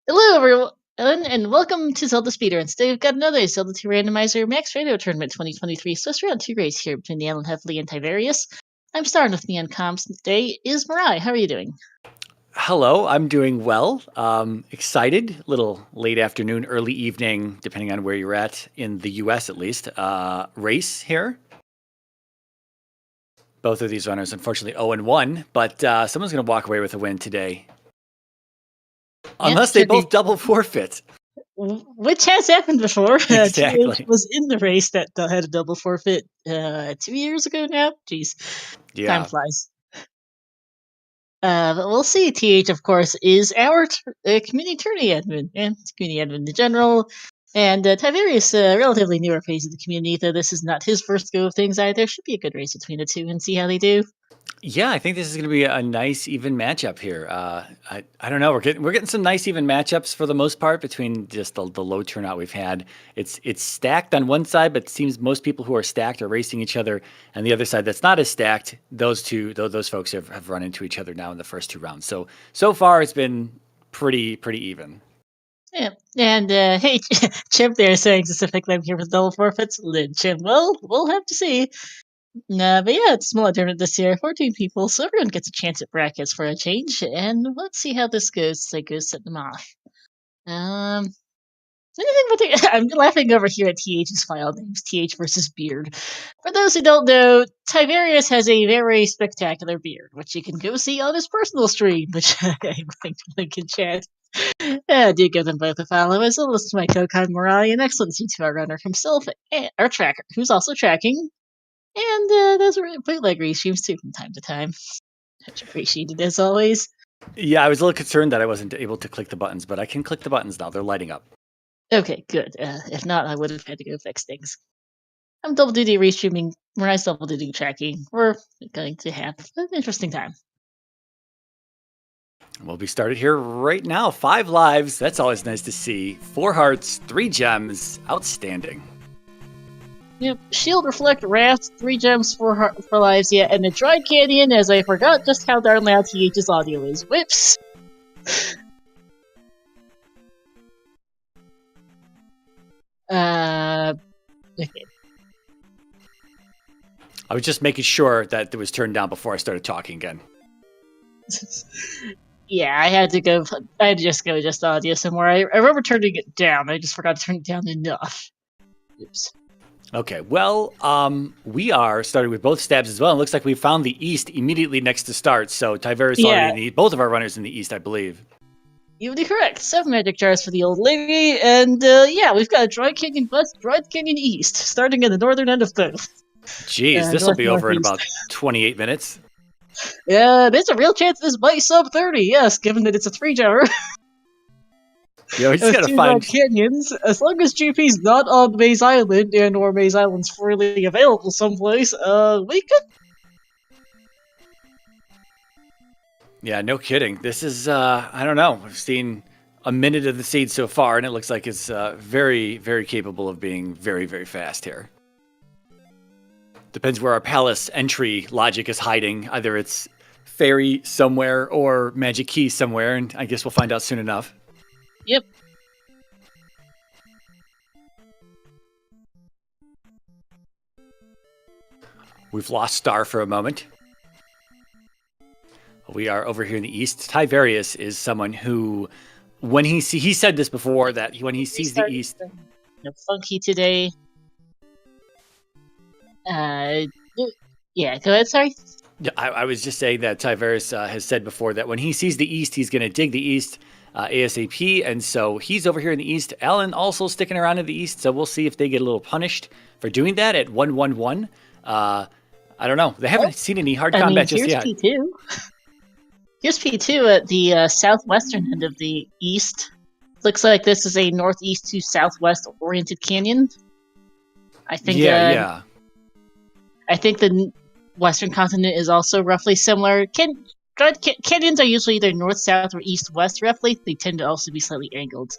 Hello, everyone, and welcome to Zelda Speedruns. Today we've got another Zelda 2 Randomizer Max Radio Tournament 2023. So it's round 2 race here between the Alan Heffley and Tyvarius. I'm starting with me on comms today is Mariah. How are you doing? Hello, I'm doing well. Excited. Little late afternoon, early evening, depending on where you're at in the U.S. at least. Race here. Both of these runners, unfortunately, 0-1, but someone's going to walk away with a win today, unless they both double forfeit. Which has happened before. Exactly. TAH was in the race that had a double forfeit 2 years ago now. Jeez, Yeah. Time flies. But we'll see. TH, of course, is our community tourney admin and community admin in general. And Tyvarius, relatively newer face of the community, though this is not his first go of things either. Should be a good race between the two and see how they do. Yeah, I think this is going to be a nice, even matchup here. I don't know. We're getting some nice, even matchups for the most part between just the low turnout we've had. It's stacked on one side, but it seems most people who are stacked are racing each other, and the other side that's not as stacked, those folks have run into each other now in the first two rounds. So far, it's been pretty even. Yeah, and hey, Chimp there saying specifically I'm here with double forfeits. Chimp, well, we'll have to see. But yeah, it's a smaller tournament this year, 14 people, so everyone gets a chance at brackets for a change, and let's see how this goes. They go set them off. I'm laughing over here at TH's file names, TH versus Beard. For those who don't know, Tyvarius has a very spectacular beard, which you can go see on his personal stream, which I think link in chat. Do give them both a follow, as well as to my co-con Mariah, an excellent Z2R runner himself, and our tracker, who's also tracking. And those are bootleg restreams too from time to time. Much appreciated as always. Yeah, I was a little concerned that I wasn't able to click the buttons, but I can click the buttons now. They're lighting up. Okay, good. If not, I would have had to go fix things. I'm double duty restreaming, Mariah's double duty tracking. We're going to have an interesting time. We'll be started here right now. 5 lives. That's always nice to see. 4 hearts, 3 gems. Outstanding. Yep. Shield, Reflect, Raft, 3 gems, 4 lives, yeah, and the Dried Canyon, as I forgot just how darn loud TH's audio is. Whips! Okay. I was just making sure that it was turned down before I started talking again. Yeah, I had to just go audio somewhere. I remember turning it down. I just forgot to turn it down enough. Oops. Okay, well, we are starting with both stabs as well. It looks like we found the east immediately next to start. So Tyvarius already both of our runners in the east, I believe. You would be correct. 7 magic jars for the old lady, and yeah, we've got a Dried Canyon West, Dried Canyon East, starting at the northern end of both. Jeez, this will be over in about 28 minutes. Yeah, there's a real chance this might sub 30, yes, given that it's a 3-gemmer. Yeah, we just gotta find canyons. As long as GP's not on Maze Island and or Maze Island's freely available someplace, we could. Yeah, no kidding. This is I don't know. I've seen a minute of the seed so far, and it looks like it's very, very capable of being very, very fast here. Depends where our palace entry logic is hiding. Either it's fairy somewhere or magic key somewhere, and I guess we'll find out soon enough. Yep. We've lost Star for a moment. We are over here in the east. Tyvarius is someone who, when he said this before, that when he sees the east... Funky today. Yeah, go ahead, sorry. I was just saying that Tyvarius has said before that when he sees the east, he's going to dig the east ASAP, and so he's over here in the east. Alan also sticking around in the east, so we'll see if they get a little punished for doing that at 1-1-1. I don't know. They haven't seen any hard combat just yet. P2. Here's P2 at the southwestern end of the east. Looks like this is a northeast to southwest oriented canyon. I think. Yeah. I think the western continent is also roughly similar. Canyons are usually either north, south, or east, west. Roughly, they tend to also be slightly angled.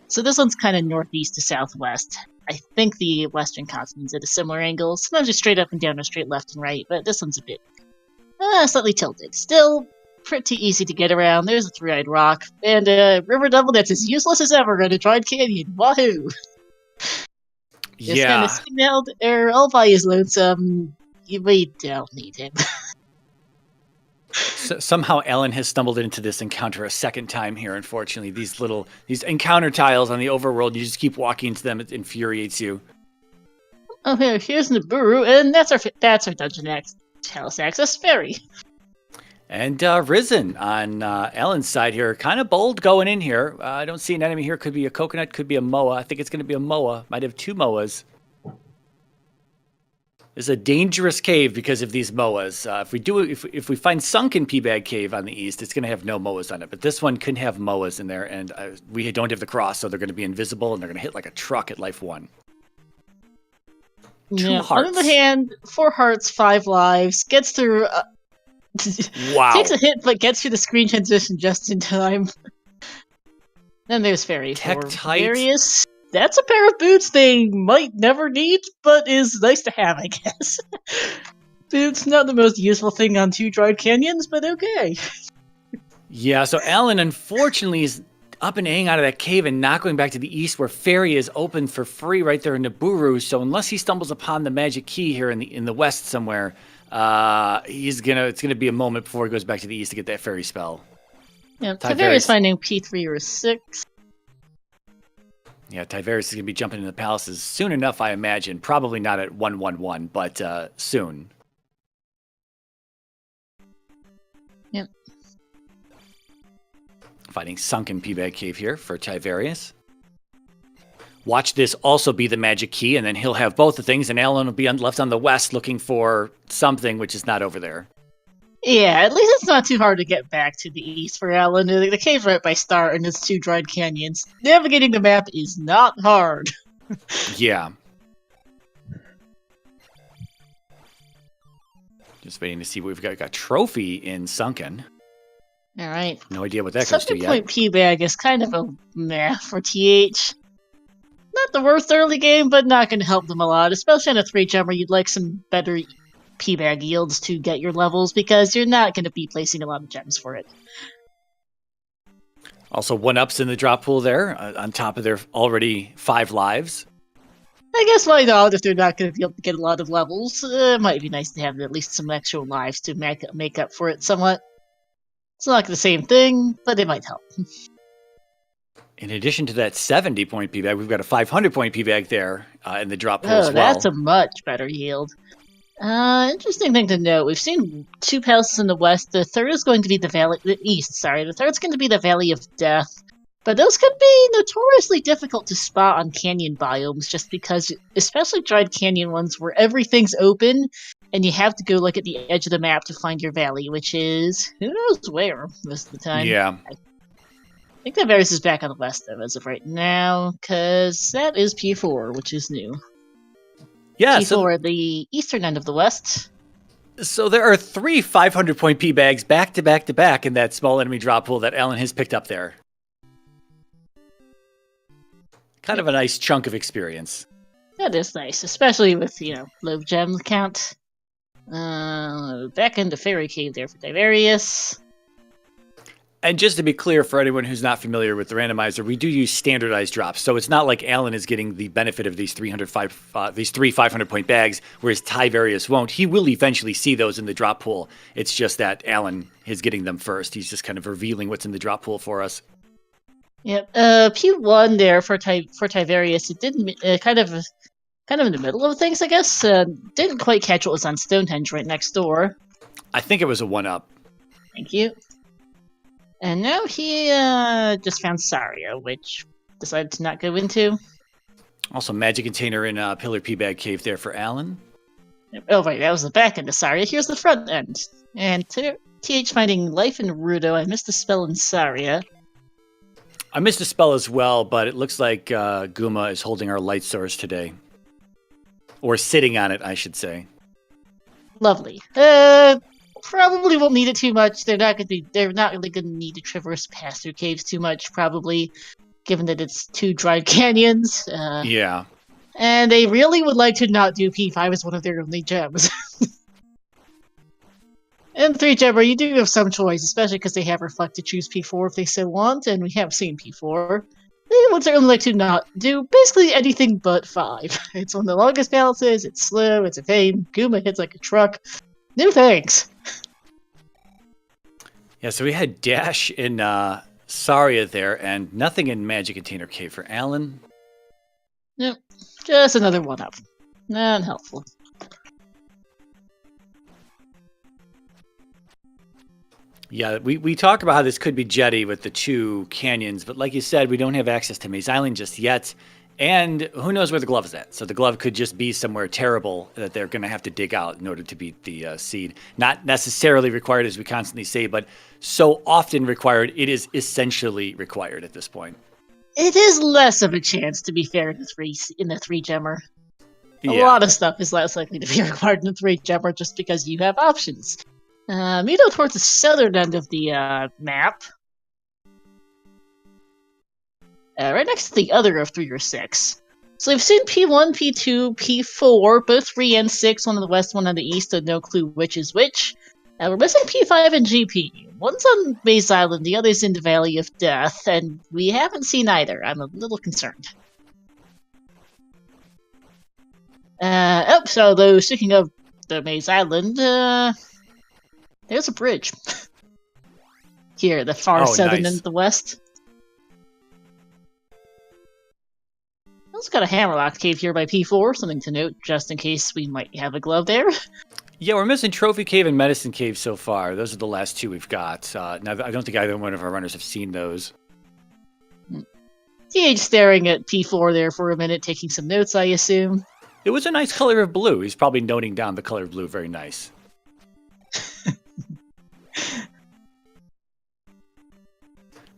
So this one's kind of northeast to southwest. I think the western continent's at a similar angle. Sometimes it's straight up and down or straight left and right, but this one's a bit slightly tilted. Still, pretty easy to get around. There's a three-eyed rock. And a river devil that's as useless as ever in a dried canyon. Wahoo! Just kind of Yeah. sitting out there all by his lonesome. We don't need him. So, somehow Alan has stumbled into this encounter a second time here, unfortunately. These encounter tiles on the overworld, you just keep walking into them, it infuriates you. Oh, here's Nibiru, and that's our dungeon house access ferry. And Risen on Alan's side here, kind of bold going in here. I don't see an enemy here. Could be a coconut, could be a moa. I think it's going to be a moa. Might have two moas. It's a dangerous cave because of these moas. If we find sunken Peabag Cave on the east, it's going to have no moas on it. But this one couldn't have moas in there, and we don't have the cross, so they're going to be invisible and they're going to hit like a truck at life 1. Two hearts. On the other hand, 4 hearts, 5 lives, gets through. Wow. Takes a hit, but gets through the screen transition just in time. Then there's Fairy. Tyvarius. That's a pair of boots they might never need, but is nice to have, I guess. Boots, not the most useful thing on 2 dried canyons, but okay. Yeah, so Alan, unfortunately, is up and A-ing out of that cave and not going back to the east where Fairy is open for free right there in Nibiru. So unless he stumbles upon the magic key here in the west somewhere, it's gonna be a moment before he goes back to the east to get that Fairy spell. Yeah, Tyvarius finding P3 or 6. Yeah, Tyvarius is going to be jumping into the palaces soon enough, I imagine. Probably not at 111, but soon. Yep. Fighting sunken Peabag Cave here for Tyvarius. Watch this also be the magic key, and then he'll have both the things, and Alan will be left on the west looking for something which is not over there. Yeah, at least it's not too hard to get back to the east for Alan. The cave's right by Star and its 2 dried canyons. Navigating the map is not hard. Yeah. Just waiting to see what we've got. We've got Trophy in Sunken. Alright. No idea what that goes to yet. Point P-Bag is kind of a meh for TH. Not the worst early game, but not going to help them a lot, especially on a 3-gemmer. You'd like some better P-Bag yields to get your levels, because you're not going to be placing a lot of gems for it. Also, 1-ups in the drop pool there, on top of their already 5 lives. I guess why not, if they're not going to be able to get a lot of levels. It might be nice to have at least some extra lives to make up for it somewhat. It's not the same thing, but it might help. In addition to that 70-point P-Bag, we've got a 500-point P-Bag there in the drop pool as well. That's a much better yield. Interesting thing to note. We've seen 2 palaces in the west. The third is going to be the east. Sorry, the third's going to be the Valley of Death. But those could be notoriously difficult to spot on canyon biomes, just because, especially dried canyon ones, where everything's open, and you have to go look at the edge of the map to find your valley, which is who knows where most of the time. Yeah. I think that Varus is back on the west, though, as of right now, because that is P4, which is new. Yeah, P4 at the eastern end of the west. So there are 3 500-point P-Bags back to back to back in that small enemy drop pool that Alan has picked up there. Kind of a nice chunk of experience. That is nice, especially with, low gem count. Back into Fairy Cave there for Tyvarius. And just to be clear for anyone who's not familiar with the randomizer, we do use standardized drops. So it's not like Alan is getting the benefit of these 3 500-point bags, whereas Tyvarius won't. He will eventually see those in the drop pool. It's just that Alan is getting them first. He's just kind of revealing what's in the drop pool for us. Yep. P1 there for Tyvarius. It didn't kind of in the middle of things, I guess. Didn't quite catch what was on Stonehenge right next door. I think it was a 1-up. Thank you. And now he just found Saria, which decided to not go into. Also, magic container in Pillar P-Bag Cave there for Alan. Oh, right, that was the back end of Saria. Here's the front end. And TH finding life in Rando. I missed a spell in Saria. I missed a spell as well, but it looks like Guma is holding our light source today. Or sitting on it, I should say. Lovely. Probably won't need it too much. They're not really going to need to traverse past through caves too much, probably, given that it's 2 dried canyons. Yeah. And they really would like to not do P5 as one of their only gems. In 3 Gemmer, you do have some choice, especially because they have Reflect to choose P4 if they so want, and we have seen P4. They would certainly like to not do basically anything but 5. It's one of the longest balances, it's slow, it's a pain, Guma hits like a truck. No thanks. Yeah, so we had Dash in Saria there, and nothing in Magic Container Cave for Alan. Yep, just another 1-up. Unhelpful. Yeah, we talk about how this could be Jetty with the 2 canyons, but like you said, we don't have access to Maze Island just yet, and who knows where the glove is at. So the glove could just be somewhere terrible that they're going to have to dig out in order to beat the seed. Not necessarily required, as we constantly say, but so often required, it is essentially required at this point. It is less of a chance, to be fair, in the 3 Gemmer. A lot of stuff is less likely to be required in the 3 Gemmer just because you have options. We go towards the southern end of the map. Right next to the other of 3 or 6. So we've seen P1, P2, P4, both 3 and 6, one on the west, one on the east, so no clue which is which. We're missing P5 and GP. One's on Maze Island, the other's in the Valley of Death, and we haven't seen either. I'm a little concerned. So though, speaking of the Maze Island, there's a bridge. Here, the far southern end of the west. Also got a Hammerlock Cave here by P4, something to note, just in case we might have a glove there. Yeah, we're missing Trophy Cave and Medicine Cave so far. Those are the last 2 we've got. Now, I don't think either one of our runners have seen those. TH staring at P4 there for a minute, taking some notes, I assume. It was a nice color of blue. He's probably noting down the color of blue. Very nice.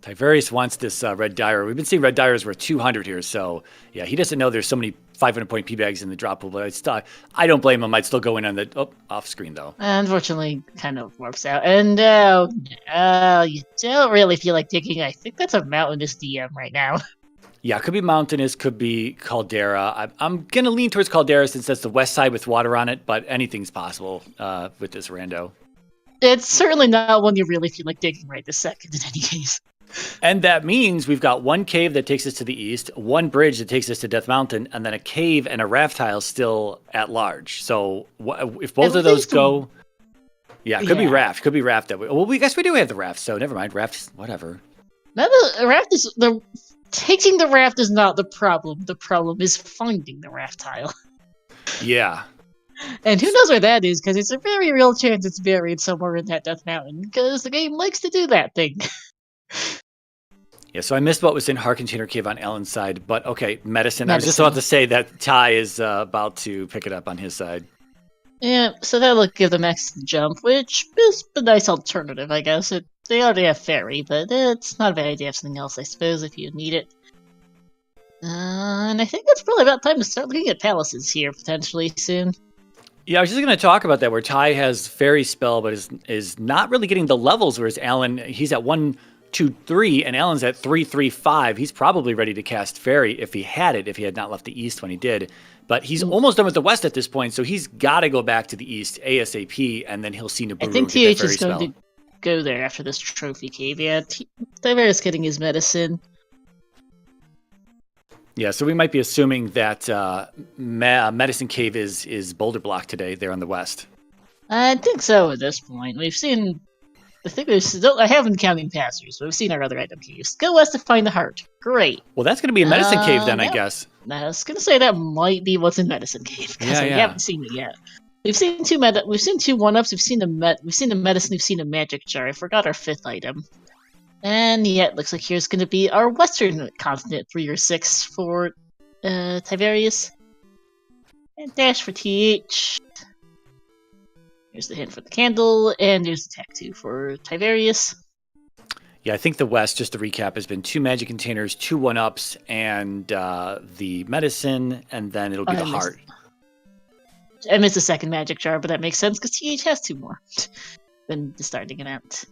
Tyvarius wants this red dire. We've been seeing red dires worth 200 here, so yeah, he doesn't know there's so many 500-point P-bags in the drop pool, but I don't blame him. I'd still go in on the off screen though. Unfortunately, kind of works out. And you don't really feel like digging. I think that's a mountainous DM right now. Yeah, could be mountainous, could be Caldera. I'm gonna lean towards Caldera since that's the west side with water on it, but anything's possible with this rando. It's certainly not one you really feel like digging right this second in any case. And that means we've got one cave that takes us to the east, one bridge that takes us to Death Mountain, and then a cave and a raft tile still at large. So if both of those go... Yeah, could be raft. Could be raft. Well, we guess we do have the raft, so never mind. Raft, whatever. No, the raft is... Taking the raft is not the problem. The problem is finding the raft tile. Yeah. And who knows where that is, because it's a very real chance it's buried somewhere in that Death Mountain, because the game likes to do that thing. Yeah, so I missed what was in Heart Container Cave on Ellen's side, but okay, medicine. I was just about to say that Ty is about to pick it up on his side. Yeah, so that'll give them X jump, which is a nice alternative, I guess. They already have Fairy, but it's not a bad idea to have something else, I suppose, if you need it. And I think it's probably about time to start looking at palaces here, potentially, soon. Yeah, I was just going to talk about that, where Ty has Fairy Spell, but is not really getting the levels, whereas Alan, he's at 1, 2, 3, and Alan's at 3, 3, 5. He's probably ready to cast Fairy if he had not left the east when he did. But he's almost done with the west at this point, so he's got to go back to the east ASAP, and then he'll see Nibiru. I think TH is going to go there after this trophy cave. Yeah, Tyvarius getting his medicine. Yeah, so we might be assuming that Medicine Cave is Boulder Block today there on the west. I think so at this point. We've seen... I haven't counting passers, but we've seen our other item caves. Go west to find the heart. Great. Well, that's going to be a Medicine Cave then, I guess. I was going to say that might be what's in Medicine Cave, because we haven't seen it yet. We've seen two 1-ups, we've seen the medicine, we've seen the magic jar. I forgot our 5th item. And yeah, it looks like here's going to be our western continent 3 or 6 for Tyvarius. And dash for TH. Here's the hint for the candle, and there's the tattoo for Tyvarius. Yeah, I think the west, just to recap, has been 2 magic containers, 2 1-ups, and the medicine, and then it'll be the heart. I missed the 2nd magic jar, but that makes sense because TH has 2 more than the starting amount.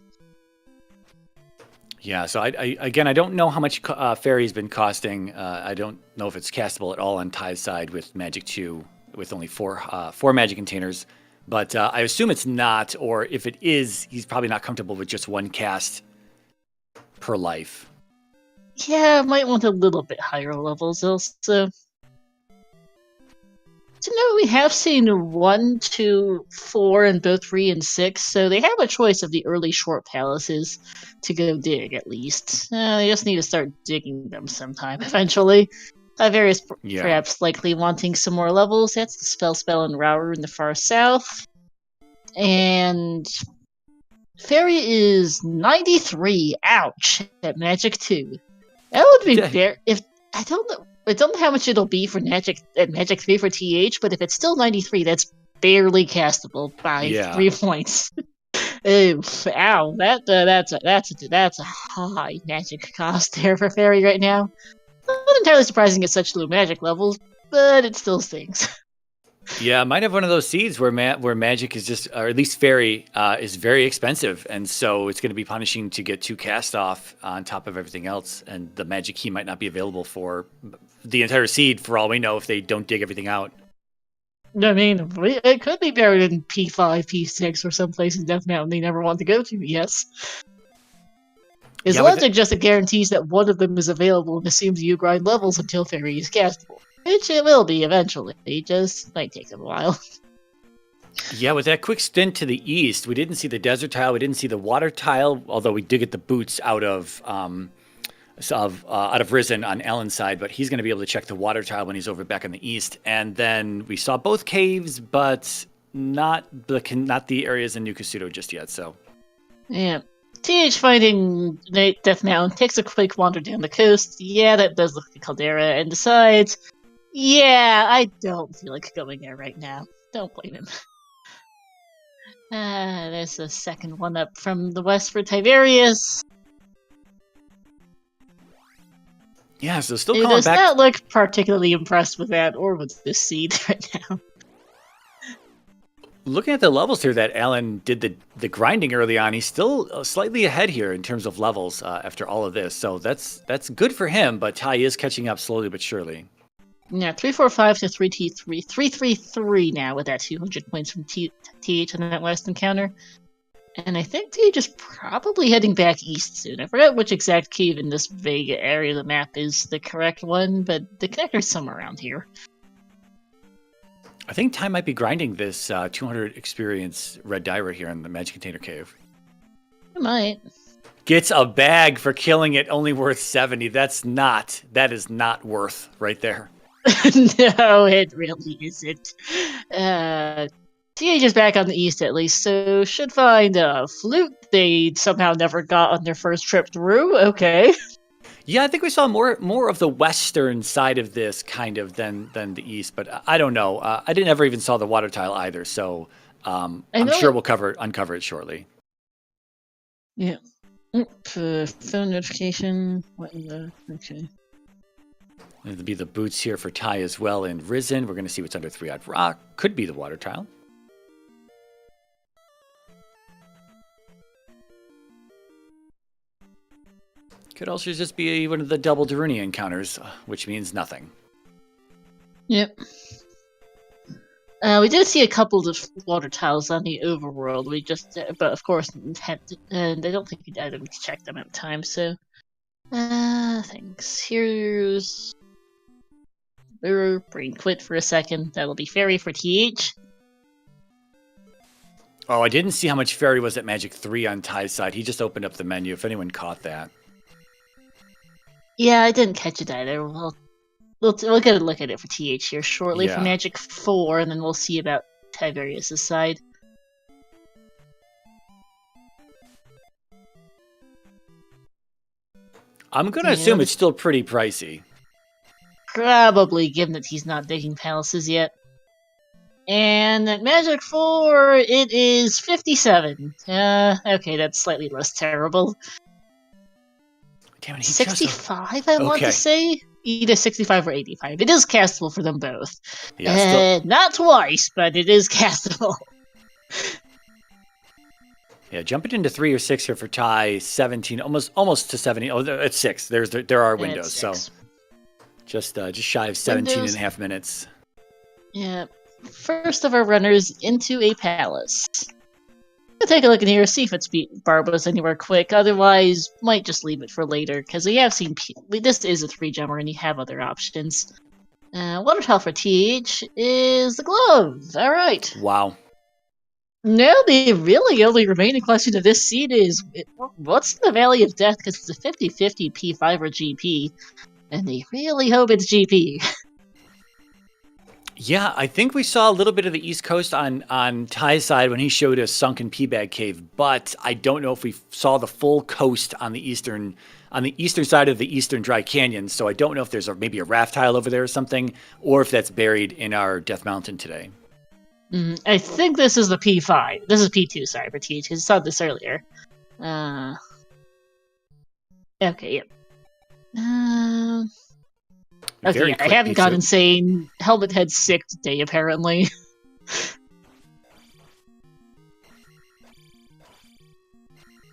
Yeah, so I don't know how much Fairy's been costing. I don't know if it's castable at all on Ty's side with Magic 2, with only 4 magic containers. But I assume it's not, or if it is, he's probably not comfortable with just one cast per life. Yeah, might want a little bit higher levels also. So no, we have seen 1, 2, 4, and both 3 and 6, so they have a choice of the early short palaces to go dig, at least. They just need to start digging them sometime, eventually. Tyvarius perhaps likely wanting some more levels. That's the spell, and Rauru in the far south. And Fairy is 93. Ouch! At Magic 2. That would be fair. If I don't know how much it'll be for Magic 3 for TH, but if it's still 93, that's barely castable by 3 points. Oof, ow! That's a high Magic cost there for Fairy right now. Not entirely surprising at such low Magic levels, but it still stings. Yeah, might have one of those seeds where Magic is just, or at least Fairy, is very expensive, and so it's going to be punishing to get 2 cast off on top of everything else, and the Magic key might not be available for the entire seed, for all we know, if they don't dig everything out. I mean, it could be buried in P5, P6, or someplace in Death Mountain they never want to go to, yes. His logic just guarantees that one of them is available and assumes you grind levels until Fairy is castable. Which it will be eventually. It just might take a while. Yeah, with that quick stint to the east, we didn't see the desert tile, we didn't see the water tile, although we did get the boots out of Risen on Alan's side, but he's going to be able to check the water tile when he's over back in the east. And then we saw both caves, but not the areas in New Kasuto just yet. So, yeah. TH finding Death Mountain, takes a quick wander down the coast. Yeah, that does look like Caldera, and decides, yeah, I don't feel like going there right now. Don't blame him. There's a second one up from the west for Tyvarius. Yeah, so still he calling does back. Not look particularly impressed with that or with this seed right now. Looking at the levels here that Alan did the grinding early on, he's still slightly ahead here in terms of levels after all of this. So that's good for him, but Ty is catching up slowly but surely. Yeah, 345 to 3T3, 333 now with that 200 points from TH on that last encounter. And I think TH is probably heading back east soon. I forgot which exact cave in this vague area of the map is the correct one, but the connector's somewhere around here. I think Ty might be grinding this 200 experience red dye right here in the Magic Container Cave. It might. Gets a bag for killing it, only worth 70. That is not worth right there. No, it really isn't. TH is back on the east at least, so should find a flute they somehow never got on their first trip through. Okay. Yeah, I think we saw more of the western side of this kind of than the east, but I don't know. I didn't ever even saw the water tile either, so I'm sure we'll uncover it shortly. Yeah. Phone notification. What in the? Okay. There'll be the boots here for Ty as well in Risen. We're going to see what's under 3-odd rock. Could be the water tile. Could also just be one of the double Darunia encounters, which means nothing. Yep. We did see a couple of water tiles on the overworld. But of course, and I don't think I didn't check them at the time. So, thanks. Here's brain quit for a second. That'll be Fairy for TH. Oh, I didn't see how much Fairy was at Magic 3 on Ty's side. He just opened up the menu. If anyone caught that. Yeah, I didn't catch it either. We'll get a look at it for TH here shortly for Magic 4, and then we'll see about Tyvarius' side. I'm going to assume it's still pretty pricey. Probably, given that he's not digging palaces yet. And at Magic 4, it is 57. Okay, that's slightly less terrible. Damn it, 65, I want to say? Either 65 or 85. It is castable for them both. Yeah, not twice, but it is castable. Yeah, jumping into 3 or 6 here for Ty, 17, almost to 70. Oh, it's 6. There are windows, so just shy of 17 and a half minutes. Yeah. first of our runners into a palace. We'll take a look in here, see if it's Barba's anywhere quick. Otherwise, might just leave it for later, because we have seen... this is a 3-gemmer, and you have other options. Water tile for TH is the glove. Alright. Wow. Now the really only remaining question of this seed is, what's the Valley of Death? Because it's a 50-50 P5 or GP, and they really hope it's GP. Yeah, I think we saw a little bit of the East Coast on Ty's side when he showed us sunken P-Bag Cave, but I don't know if we saw the full coast on the eastern side of the Eastern Dry Canyon. So I don't know if there's maybe a raft tile over there or something, or if that's buried in our Death Mountain today. I think this is the P5. This is P2, sorry, for TH, because I saw this earlier. Okay, yep. Okay, yeah, I haven't gone insane. Helmet Head's sick today, apparently.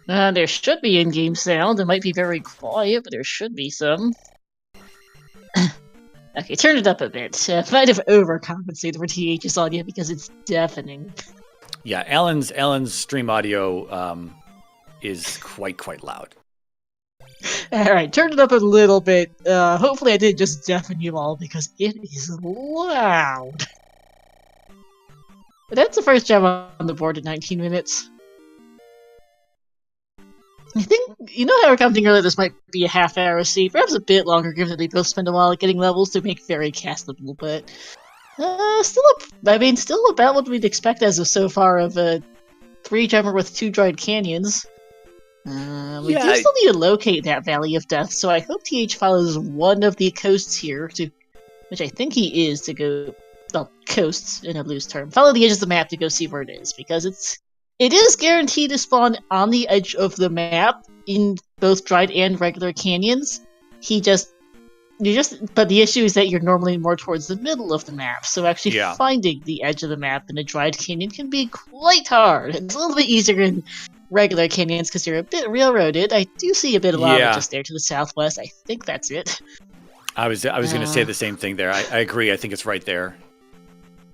There should be in-game sound. It might be very quiet, but there should be some. Okay, turn it up a bit. Might have overcompensated for TH's audio because it's deafening. Yeah, Alan's stream audio is quite loud. Alright, turn it up a little bit. Hopefully I didn't just deafen you all because it is loud. But that's the first gem on the board at 19 minutes. I think, you know how we were commenting earlier this might be a half-hour seed, perhaps a bit longer given that they both spend a while getting levels to make very castable, but still about what we'd expect as of so far of a 3-gemmer with 2 dried canyons. We do still need to locate that Valley of Death, so I hope TH follows one of the coasts here, which I think he is, to go... well, coasts, in a loose term. Follow the edge of the map to go see where it is, because it is guaranteed to spawn on the edge of the map in both dried and regular canyons. But the issue is that you're normally more towards the middle of the map, so actually finding the edge of the map in a dried canyon can be quite hard. It's a little bit easier in regular canyons because you're a bit railroaded. I do see a bit of lava just there to the southwest. I think that's it. I was going to say the same thing there. I agree. I think it's right there.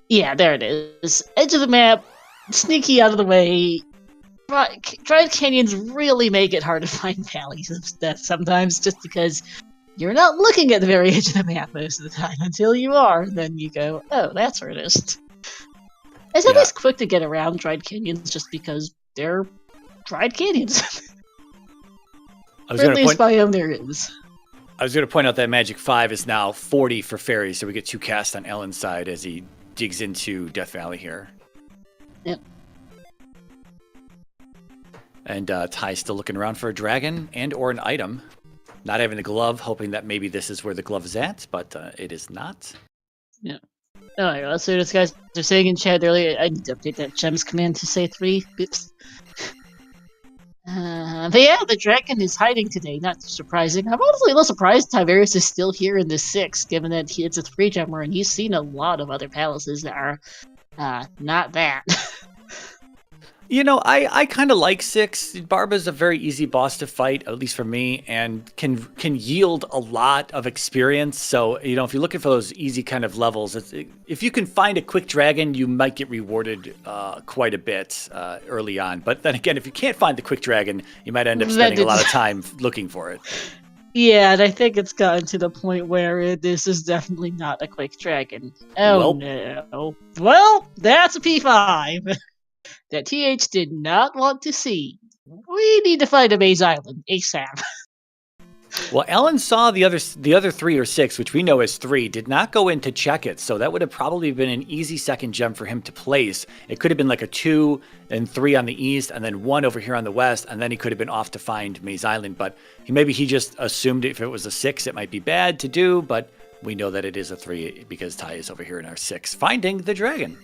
Yeah, there it is. Edge of the map, sneaky out of the way. Dried canyons really make it hard to find valleys of death sometimes, just because you're not looking at the very edge of the map most of the time. Until you are, then you go, oh, that's where it is. It's always quick to get around dried canyons just because they're dried canyons. Friendliest biome there is. I was going to point out that Magic 5 is now 40 for fairies, so we get 2 casts on Ellen's side as he digs into Death Valley here. Yep. And Ty's still looking around for a dragon and or an item. Not having the glove, hoping that maybe this is where the glove is at, but it is not. Yeah. Alright, well, so this guys are saying in chat earlier, I need to update that gems command to say 3. Oops. But yeah, the dragon is hiding today, not surprising. I'm honestly a little surprised Tyvarius is still here in the 6, given that it's a 3-gemmer and he's seen a lot of other palaces that are not that. You know, I kind of like 6. Barba's a very easy boss to fight, at least for me, and can yield a lot of experience. So, you know, if you're looking for those easy kind of levels, if you can find a quick dragon, you might get rewarded quite a bit early on. But then again, if you can't find the quick dragon, you might end up spending a lot of time looking for it. Yeah, and I think it's gotten to the point where this is definitely not a quick dragon. Oh, no. Well, that's a P5. That TH did not want to see. We need to find a Maze Island ASAP. Well, Ellen saw the other 3 or 6, which we know is 3, did not go in to check it, so that would have probably been an easy second gem for him to place. It could have been like a 2 and 3 on the east, and then 1 over here on the west, and then he could have been off to find Maze Island. But maybe he just assumed if it was a 6, it might be bad to do, but we know that it is a 3 because Ty is over here in our 6, finding the dragon.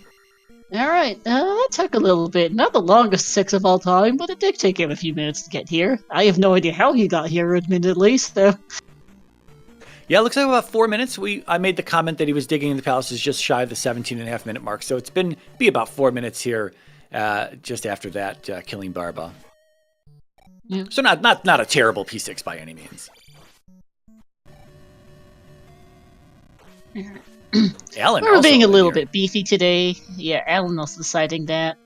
Alright, that took a little bit. Not the longest 6 of all time, but it did take him a few minutes to get here. I have no idea how he got here, admittedly, so... Yeah, it looks like about 4 minutes. I made the comment that he was digging in the palaces just shy of the 17.5 minute mark, so it's be about 4 minutes here just after that, killing Barba. Yeah. So not a terrible P6 by any means. Alan We're also being a in little here. bit beefy today. Yeah, Alan also deciding that.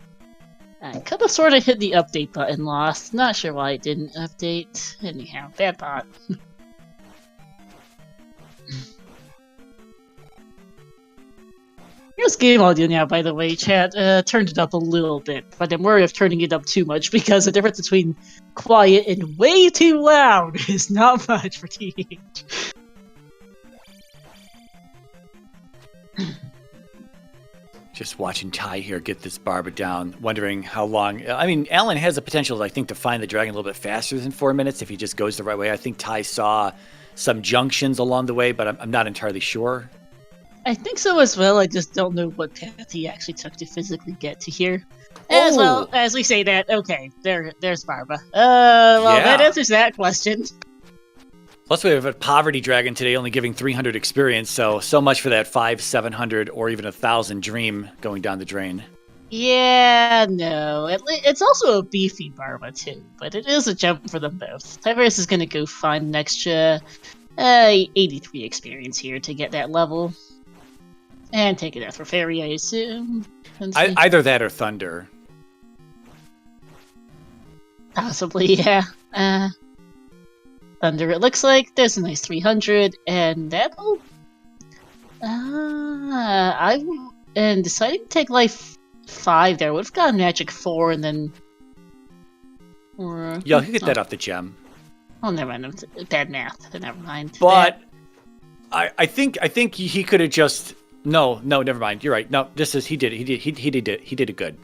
I could have sort of hit the update button lost. Not sure why it didn't update. Anyhow, bad thought. Here's game audio now, by the way, chat. Turned it up a little bit, but I'm worried of turning it up too much because the difference between quiet and way too loud is not much for TH. Just watching Ty here get this barba down, wondering how long. I mean, Alan has the potential, I think, to find the dragon a little bit faster than 4 minutes if he just goes the right way. I think Ty saw some junctions along the way, but I'm not entirely sure. I think so as well. I just don't know what path he actually took to physically get to here. As well as we say that, okay, there's Barba. Well, that answers that question. Plus, we have a poverty dragon today, only giving 300 experience. So much for that 500, 700, or even 1,000 dream going down the drain. Yeah, no. It's also a beefy Barba too, but it is a jump for them both. Tyvarius is gonna go find an extra 83 experience here to get that level. And take it out for Fairy, I assume. Either that or Thunder. Possibly, yeah. Thunder, it looks like. There's a nice 300, and that'll... And deciding to take life 5 there. Would have gotten magic 4 and then... Yeah, you get that off the gem. Oh, never mind. Bad math. Never mind. But I think he could have just... No, never mind. You're right. No, he did it good.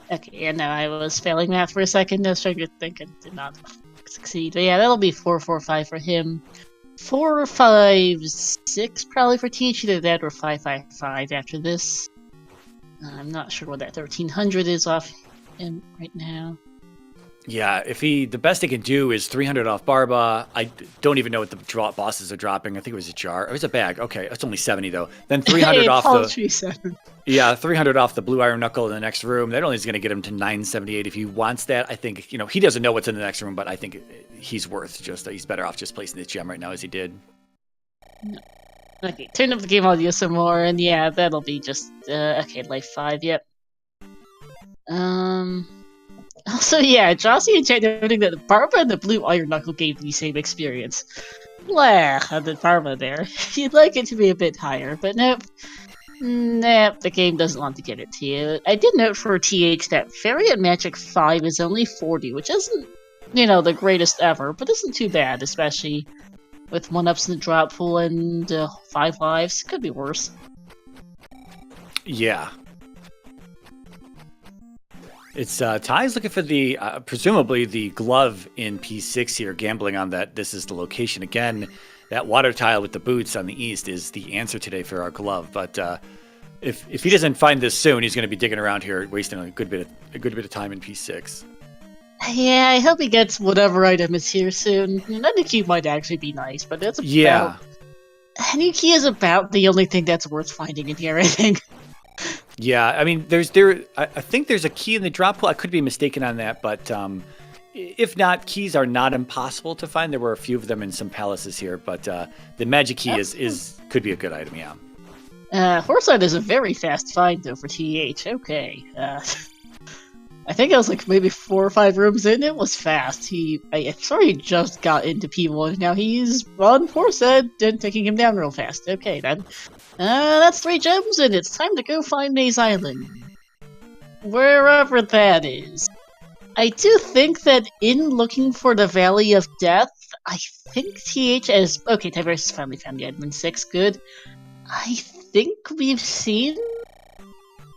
Okay, yeah, no, I was failing math for a second. I was trying to think and did not succeed. But yeah, that'll be 445 for him. 456 probably for TH, either that or 555 after this. I'm not sure what that 1300 is off him right now. Yeah, the best he can do is 300 off Barba. I don't even know what the bosses are dropping. I think it was a jar. It was a bag. Okay, it's only 70 though. Then 300 off the... Yeah, 300 off the blue iron knuckle in the next room. That only is going to get him to 978 if he wants that. I think, he doesn't know what's in the next room, but I think he's he's better off just placing this gem right now as he did. Okay, turn up the game audio some more, and yeah, that'll be just, okay, life 5, yep. Also, yeah, Jossie and Chad noting that the Barba and the blue iron knuckle gave the same experience. Blah, on the Barba there. You'd like it to be a bit higher, but nope. Nope, the game doesn't want to get it to you. I did note for TH that Fairy at Magic 5 is only 40, which isn't, the greatest ever, but isn't too bad, especially with 1-ups in the drop pool and 5 lives. Could be worse. Yeah. It's Ty's looking for the presumably the glove in P6 here, gambling on that. This is the location again. That water tile with the boots on the east is the answer today for our glove. But if he doesn't find this soon, he's going to be digging around here, wasting a good bit of time in P6. Yeah, I hope he gets whatever item is here soon. Any key might actually be nice, but that's any key is about the only thing that's worth finding in here, I think. Yeah, I mean, I think there's a key in the drop pool. I could be mistaken on that, but if not, keys are not impossible to find. There were a few of them in some palaces here, but the magic key could be a good item, yeah. Horside is a very fast find, though, for TH. Okay. I think I was like maybe 4 or 5 rooms in. It was fast. I'm sorry he just got into P1. Now he's on Horside and taking him down real fast. Okay, then. That's 3 gems, and it's time to go find Maze Island. Wherever that is. I do think that in looking for the Valley of Death, I think TH as... Okay, Tyvarius has finally found the Admin 6, good. I think we've seen...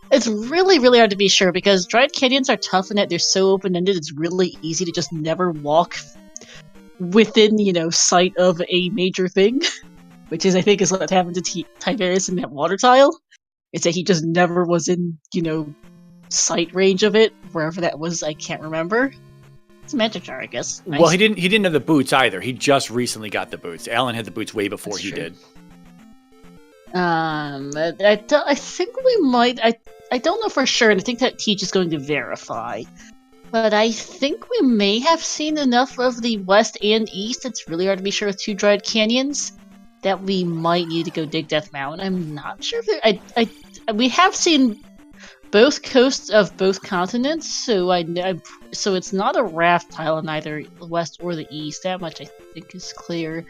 It's really, really hard to be sure, because Dried Canyons are tough in that they're so open-ended, it's really easy to just never walk within, sight of a major thing. Which is, I think, is what happened to Tyvarius in that water tile. It's that he just never was in, sight range of it. Wherever that was, I can't remember. It's a magic jar, I guess. Nice. Well, he didn't have the boots either. He just recently got the boots. Alan had the boots way before he did. I think we might... I don't know for sure, and I think that Teach is going to verify. But I think we may have seen enough of the west and east. It's really hard to be sure with 2 Dried Canyons. that we might need to go dig Death Mountain. I'm not sure if we have seen both coasts of both continents, so so it's not a raft tile in either the west or the east. That much I think is clear.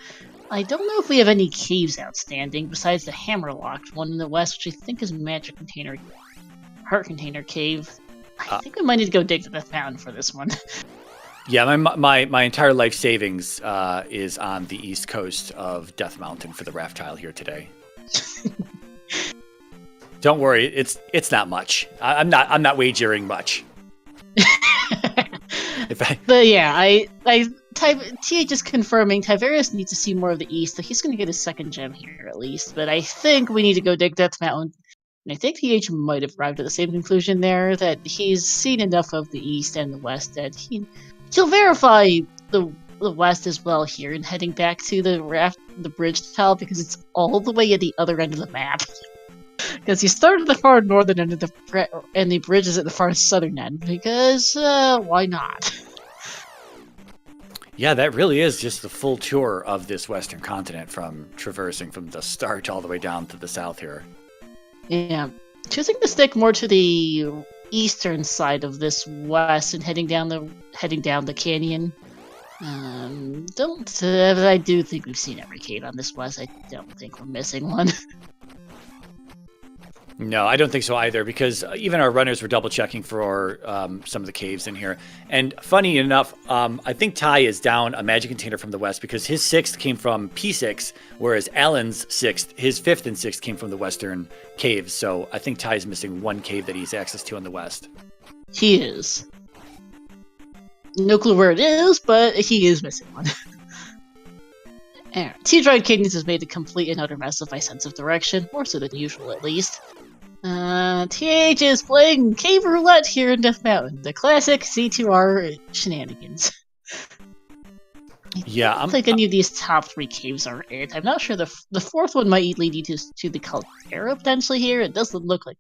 I don't know if we have any caves outstanding besides the Hammerlocked one in the west, which I think is Magic Container, Heart Container Cave. I think we might need to go dig the Death Mountain for this one. Yeah, my entire life savings is on the east coast of Death Mountain for the raft tile here today. Don't worry, it's not much. I'm not wagering much. But yeah, TH is confirming Tyvarius needs to see more of the east, so he's going to get his second gem here at least. But I think we need to go dig Death Mountain. And I think TH might have arrived at the same conclusion there, that he's seen enough of the east and the west that he'll verify the west as well here, and heading back to the bridge tile, because it's all the way at the other end of the map. Because he started at the far northern end of and the bridge is at the far southern end, because why not? Yeah, that really is just the full tour of this western continent, from traversing from the start all the way down to the south here. Yeah, choosing to stick more to the eastern side of this west and heading down the canyon. I do think we've seen every cave on this west. I don't think we're missing one. No, I don't think so either, because even our runners were double checking for some of the caves in here. And funny enough, I think Ty is down a magic container from the west, because his 6th came from P6, whereas Alan's 6th, his 5th and 6th came from the western caves. So I think Ty is missing one cave that he's access to on the west. He is. No clue where it is, but he is missing one. T-Droid Cadence has made a complete and utter mess of my sense of direction, more so than usual at least. TH is playing Cave Roulette here in Death Mountain, the classic Z2R shenanigans. I don't think any of these top 3 caves are it. I'm not sure the 4th one might lead you to the Caldera potentially here. It doesn't look like...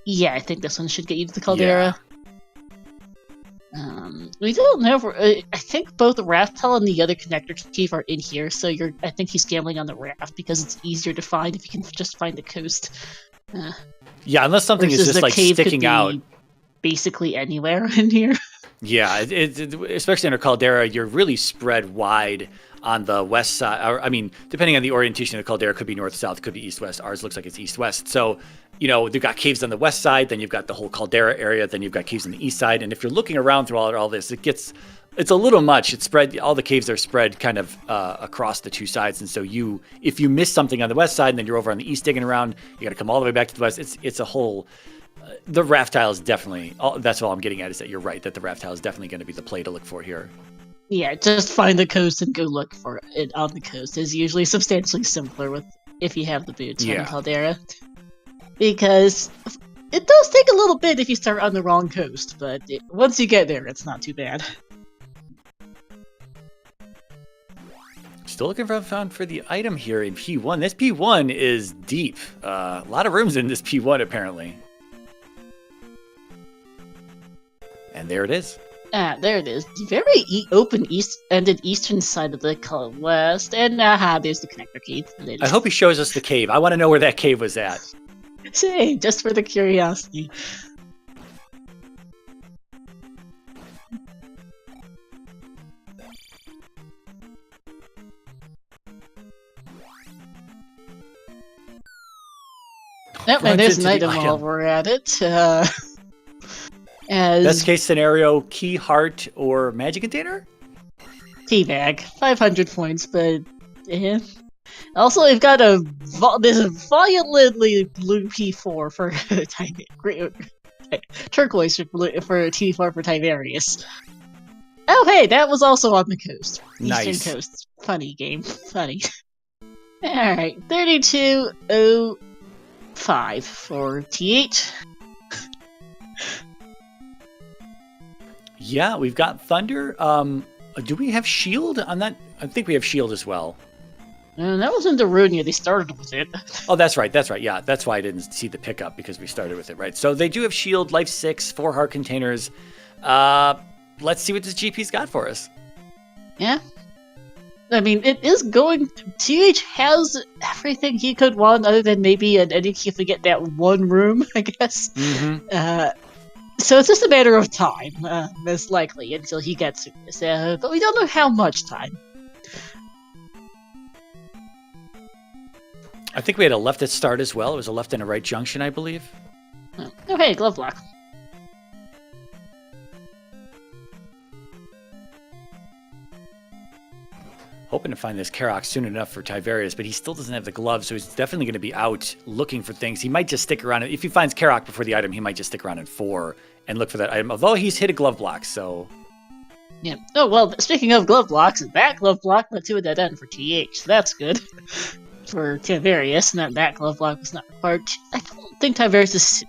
Yeah, I think this one should get you to the Caldera. Yeah. We don't know if I think both the raft tile and the other connector cave are in here, so I think he's gambling on the raft because it's easier to find if you can just find the coast. Yeah, unless something is just like sticking out. Basically anywhere in here. Yeah, especially under Caldera, you're really spread wide on the west side. Or, I mean, depending on the orientation of Caldera, could be north-south, could be east-west. Ours looks like it's east-west. So, they've got caves on the west side, then you've got the whole Caldera area, then you've got caves on the east side. And if you're looking around through all this, it's a little much. It's spread. All the caves are spread kind of across the 2 sides. And so if you miss something on the west side and then you're over on the east digging around, you got to come all the way back to the west. It's a whole... the raft tile is definitely... that's all I'm getting at, is that you're right, that the raft tile is definitely going to be the play to look for here. Yeah, just find the coast and go look for it on the coast is usually substantially simpler if you have the boots on Caldera. Because it does take a little bit if you start on the wrong coast, but once you get there, it's not too bad. Still looking for the item here in P1. This P1 is deep. A lot of rooms in this P1, apparently. And there it is. There it is. Very open ended eastern side of the west. And there's the connector cave. I hope he shows us the cave. I want to know where that cave was at. Say, just for the curiosity. Yep, and there's an item while we're at it. Best case scenario, key, heart, or magic container? Teabag, 500 points, but also we've got this violently blue P4 for turquoise for T4 for Tyvarius. Oh hey, that was also on the coast. Nice. Eastern coast. Funny game. Funny. Alright, 3205 for T8. Yeah, we've got Thunder. Do we have Shield on that? I think we have Shield as well. That wasn't the Runia. They started with it. Oh, that's right. That's right. Yeah, that's why I didn't see the pickup, because we started with it, right? So they do have Shield, Life 6, 4 heart containers. Let's see what this GP's got for us. Yeah. I mean, it is going. TH has everything he could want, other than maybe an ending if we get that one room, I guess. So it's just a matter of time, most likely, until he gets through this. But we don't know how much time. I think we had a left at start as well. It was a left and a right junction, I believe. Oh, hey, glove block. Hoping to find this Karok soon enough for Tyvarius, but he still doesn't have the gloves, so he's definitely going to be out looking for things. He might just stick around. If he finds Karok before the item, he might just stick around in 4 and look for that item, although he's hit a glove block, so... Yeah. Oh, well, speaking of glove blocks, that glove block went to a dead end for TH, so that's good. For Tyvarius, and that glove block was not required. I don't think Tyvarius is...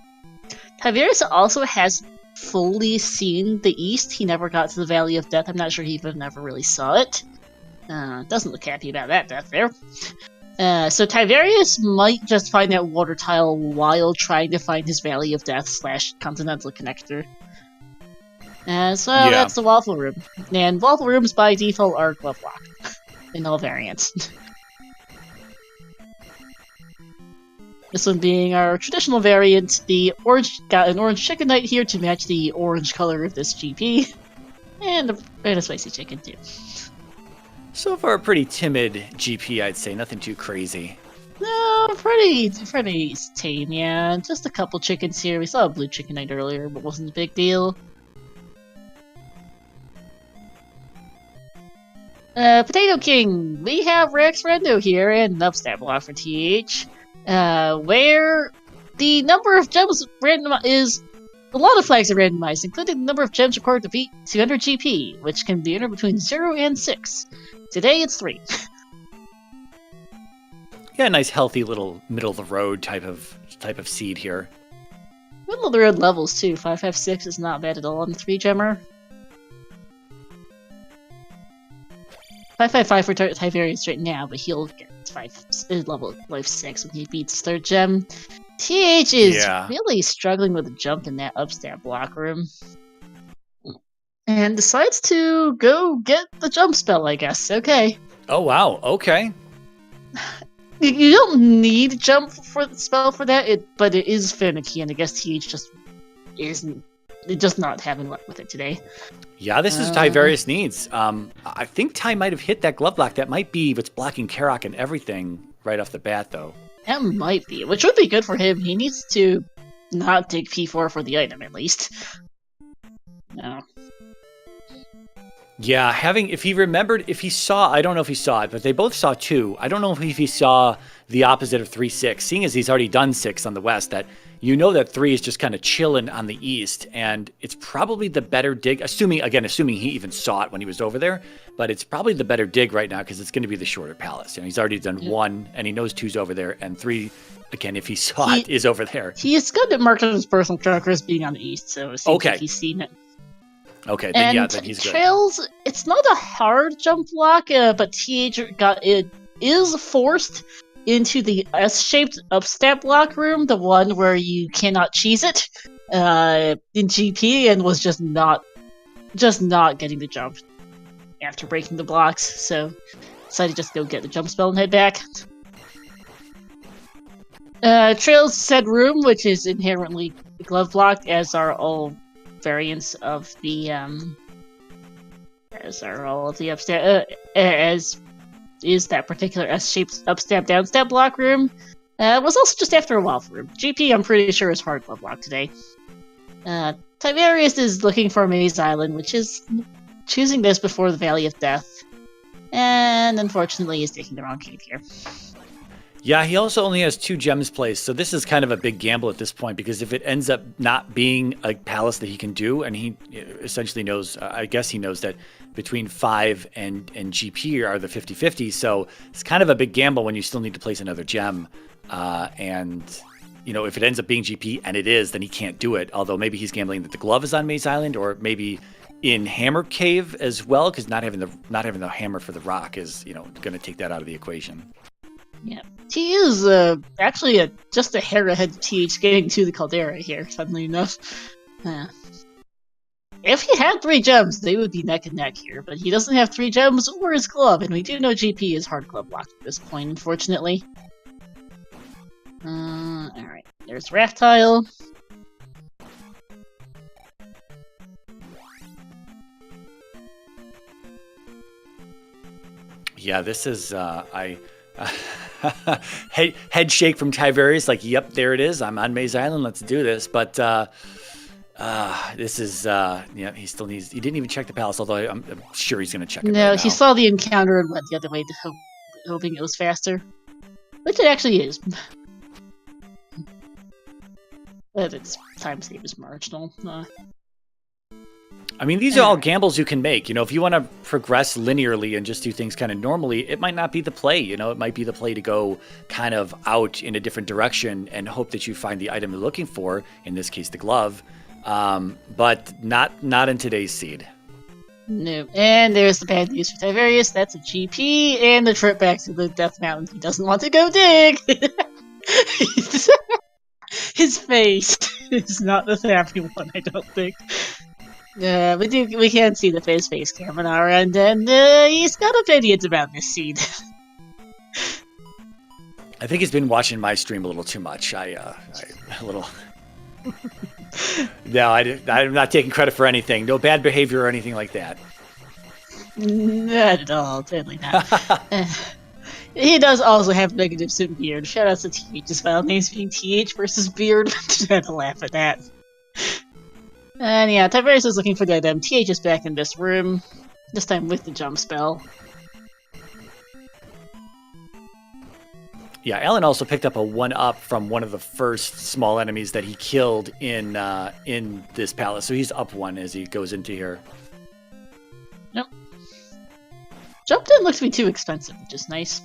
Tyvarius also has fully seen the East. He never got to the Valley of Death. I'm not sure he even ever really saw it. Doesn't look happy about that death there. So Tyvarius might just find that water tile while trying to find his Valley of Death / Continental Connector. That's the Waffle Room. And Waffle Rooms by default are glove lock in all variants. This one being our traditional variant, the orange got an orange chicken knight here to match the orange color of this GP. And a spicy chicken too. So far, a pretty timid GP, I'd say. Nothing too crazy. No, pretty tame, yeah. Just a couple chickens here. We saw a blue chicken knight earlier, but wasn't a big deal. Potato King! We have Rex Rando here, and an upstab block for TH. Where the number of gems is... A lot of flags are randomized, including the number of gems required to beat 200 GP, which can be entered between 0 and 6. Today it's 3. Yeah, nice healthy little middle of the road type of seed here. Middle of the road levels too. 556 is not bad at all on the 3-gemmer. 555 for Tyvarius right now, but he'll get level life 6 when he beats 3rd gem. TH is really struggling with a jump in that upstab block room. And decides to go get the jump spell, I guess. Okay. Oh, wow. Okay. You don't need jump for the spell for that, but it is finicky, and I guess TH just isn't... just not having luck with it today. Yeah, this is Tyvarius needs. I think Ty might have hit that glove block. That might be what's blocking Karok and everything right off the bat, though. That might be, which would be good for him. He needs to not take P4 for the item, at least. No. Yeah, if he saw, I don't know if he saw it, but they both saw 2. I don't know if he saw the opposite of 3-6, seeing as he's already done 6 on the west, that you know that 3 is just kind of chilling on the east, and it's probably the better dig, assuming he even saw it when he was over there, but it's probably the better dig right now because it's going to be the shorter palace. He's already done 1, and he knows 2's over there, and 3, again, if he saw it, is over there. He's got it marked on his personal tracker as being on the east, so it seems like he's seen it. Okay, then he's good. Trails, it's not a hard jump block, but TH is forced into the S-shaped upstep block room, the one where you cannot cheese it, in GP, and was just not getting the jump after breaking the blocks, so decided to just go get the jump spell and head back. Trails said room, which is inherently glove blocked, as are all variants of the as is that particular S-shaped upstep downstep block room. Was also just after a waffle room. GP, I'm pretty sure, is hard glove block today. Tyvarius is looking for Maze Island, which is choosing this before the Valley of Death, and unfortunately is taking the wrong cave here. Yeah, he also only has 2 gems placed, so this is kind of a big gamble at this point, because if it ends up not being a palace that he can do, and he essentially knows, I guess he knows that between 5 and GP are the 50-50, so it's kind of a big gamble when you still need to place another gem, and if it ends up being GP, and it is, then he can't do it, although maybe he's gambling that the glove is on Maze Island, or maybe in Hammer Cave as well, because not having the hammer for the rock is, going to take that out of the equation. Yeah, he is actually just a hair ahead of TH getting to the Caldera here, funnily enough. If he had 3 gems, they would be neck and neck here, but he doesn't have 3 gems or his glove, and we do know GP is hard glove locked at this point, unfortunately. Alright, there's Raft Tile. Yeah, this is head shake from Tyvarius, like, yep, there it is. I'm on Maze Island. Let's do this. But this is yeah, he didn't even check the palace, although I'm sure he's gonna check it. No, right he now. saw the encounter and went the other way to hoping it was faster. Which it actually is. But its time save is marginal. I mean, these are all gambles you can make. You know, if you want to progress linearly and just do things kind of normally, it might not be the play. You know, it might be the play to go kind of out in a different direction and hope that you find the item you're looking for, in this case, the glove, but not in today's seed. No. And there's the bad news for Tyvarius. That's a GP and the trip back to the Death Mountain. He doesn't want to go dig! His face is not the happy one, I don't think. We can see the face cam on our end, and he's got opinions about this seed. I think he's been watching my stream a little too much. A little. No, I'm not taking credit for anything. No bad behavior or anything like that. Not at all, totally not. He does also have negative sim beard. Shout out to TH's file names being TH versus beard. I had to laugh at that. And yeah, Tyvarius is looking for the item. TH is back in this room, this time with the jump spell. Yeah, Alan also picked up a 1-up from one of the first small enemies that he killed in this palace, so he's up 1 as he goes into here. Yep. Jump didn't look to be too expensive, which is nice.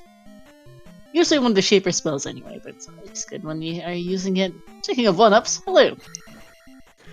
Usually one of the shaper spells anyway, but it's always good when you are using it. Speaking of 1-ups, hello.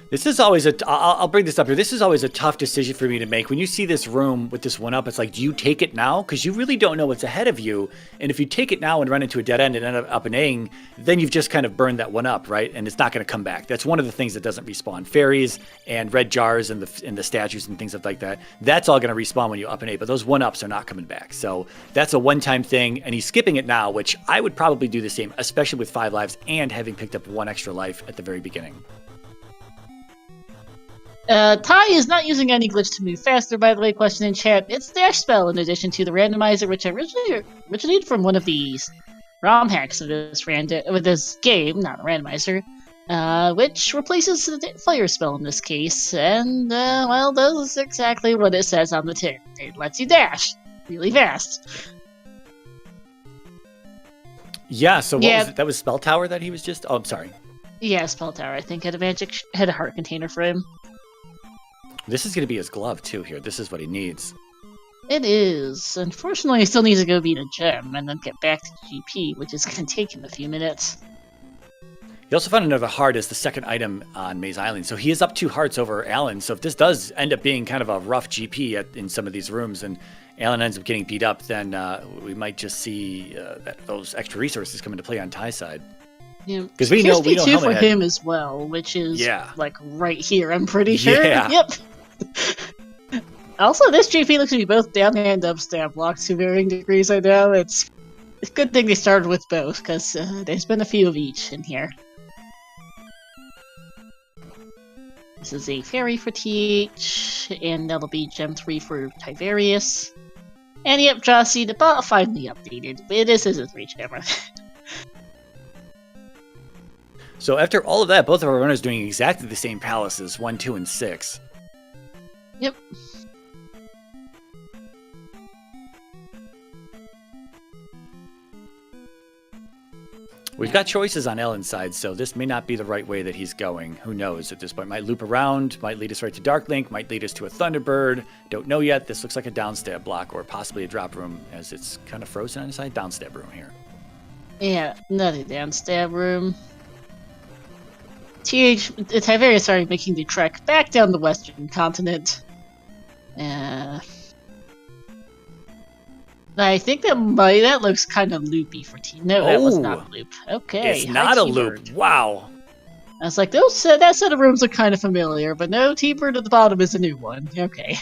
This is always I'll bring this up here. This is always a tough decision for me to make. When you see this room with this 1-up, it's like, do you take it now? Because you really don't know what's ahead of you. And if you take it now and run into a dead end and end up an A-ing, then you've just kind of burned that 1-up, right? And it's not going to come back. That's one of the things that doesn't respawn. Fairies and red jars and the statues and things like that. That's all going to respawn when you up an A, but those 1-ups are not coming back. So that's a one-time thing, and he's skipping it now, which I would probably do the same, especially with 5 lives and having picked up 1 extra life at the very beginning. Ty is not using any glitch to move faster, by the way, question in chat. It's dash spell in addition to the randomizer, which originally originated from one of these ROM hacks of this game, not a randomizer, which replaces the fire spell in this case, and, well, does exactly what it says on the tin. It lets you dash really fast. Yeah, so what was it? That was Spell Tower that he was just... Oh, I'm sorry. Yeah, Spell Tower, I think, had a heart container for him. This is going to be his glove, too, here. This is what he needs. It is. Unfortunately, he still needs to go beat a gem and then get back to GP, which is going to take him a few minutes. He also found another heart as the second item on Maze Island, so he is up 2 hearts over Alan. So if this does end up being kind of a rough GP in some of these rooms and Alan ends up getting beat up, then we might just see those extra resources come into play on Ty's side. Yeah, because we know P2 for him as well, which is like right here, I'm pretty sure. Yeah. Yep. Also, this GP looks to be both down and up stab blocks to varying degrees. I know it's a good thing they started with both, because there's been a few of each in here. This is a fairy for TH, and that'll be gem 3 for Tyvarius. And yep, Jossie, the bot finally updated. This is a 3-gemmer. So after all of that, both of our runners doing exactly the same palaces, 1, 2, and 6. Yep. We've got choices on Ellen's side, so this may not be the right way that he's going. Who knows at this point? Might loop around, might lead us right to Dark Link, might lead us to a Thunderbird. Don't know yet. This looks like a downstab block or possibly a drop room, as it's kind of frozen on the side. Downstab room here. Yeah, another downstab room. Tyvarius started making the trek back down the western continent. I think that looks kind of loopy for T. No, that was not a loop. Okay. It's not a loop. Wow. I was like, those that set of rooms are kind of familiar, but no, T-Bird at the bottom is a new one. Okay.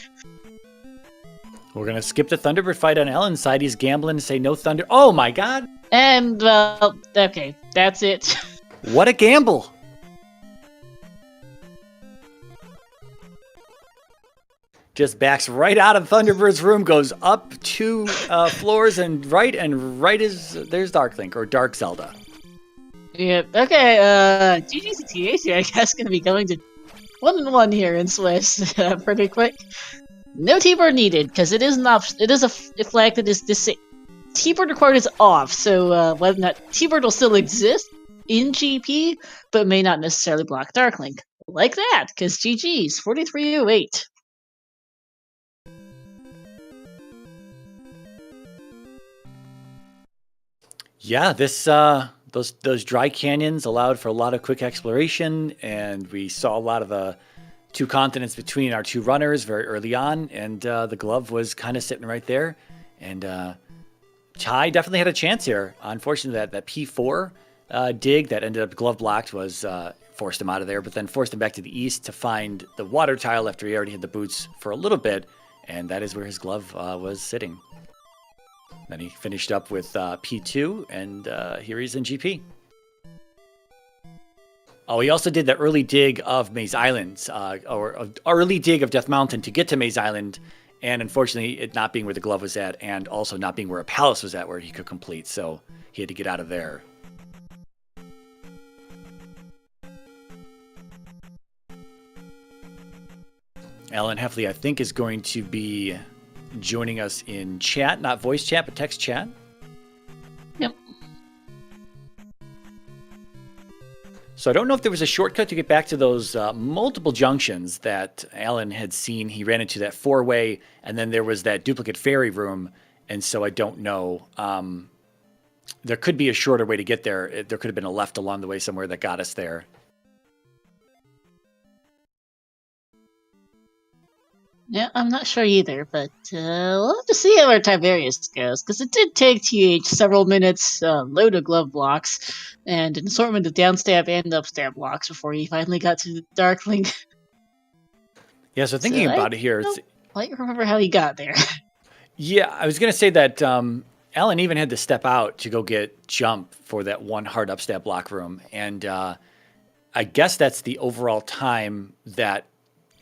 We're going to skip the Thunderbird fight on Ellen's side. He's gambling to say no Thunder. Oh my god! And, well, okay, that's it. What a gamble! Just backs right out of Thunderbird's room, goes up 2 floors and right is there's Dark Link or Dark Zelda. Yep. Okay. GG's and TAH, I guess, gonna be going to 1-1 here in Swiss pretty quick. No T-Bird needed because it is a flag that is T-Bird required is off, so whether or not T-Bird will still exist in GP, but may not necessarily block Dark Link. Like that, because GG's 4308. Yeah, this those dry canyons allowed for a lot of quick exploration, and we saw a lot of the 2 continents between our 2 runners very early on, and the glove was kind of sitting right there. And Ty definitely had a chance here. Unfortunately, that P4 dig that ended up glove blocked was forced him out of there, but then forced him back to the east to find the water tile after he already had the boots for a little bit, and that is where his glove was sitting. Then he finished up with P2, and here he's in GP. Oh, he also did the early dig of Maze Island, or early dig of Death Mountain to get to Maze Island, and unfortunately it not being where the glove was at, and also not being where a palace was at where he could complete, so he had to get out of there. Alan Heffley, I think, is going to be joining us in chat, not voice chat, but text chat. Yep. So I don't know if there was a shortcut to get back to those multiple junctions that Alan had seen. He ran into that 4-way, and then there was that duplicate ferry room, and so I don't know. There could be a shorter way to get there. There could have been a left along the way somewhere that got us there. Yeah, I'm not sure either, but we'll have to see how our Tyvarius goes, because it did take TH several minutes, load of glove blocks, and an assortment of downstab and upstab blocks before he finally got to the Dark Link. Yeah, so thinking about it here, I don't remember how he got there. Yeah, I was going to say that Alan even had to step out to go get jump for that 1 hard upstab block room, and I guess that's the overall time that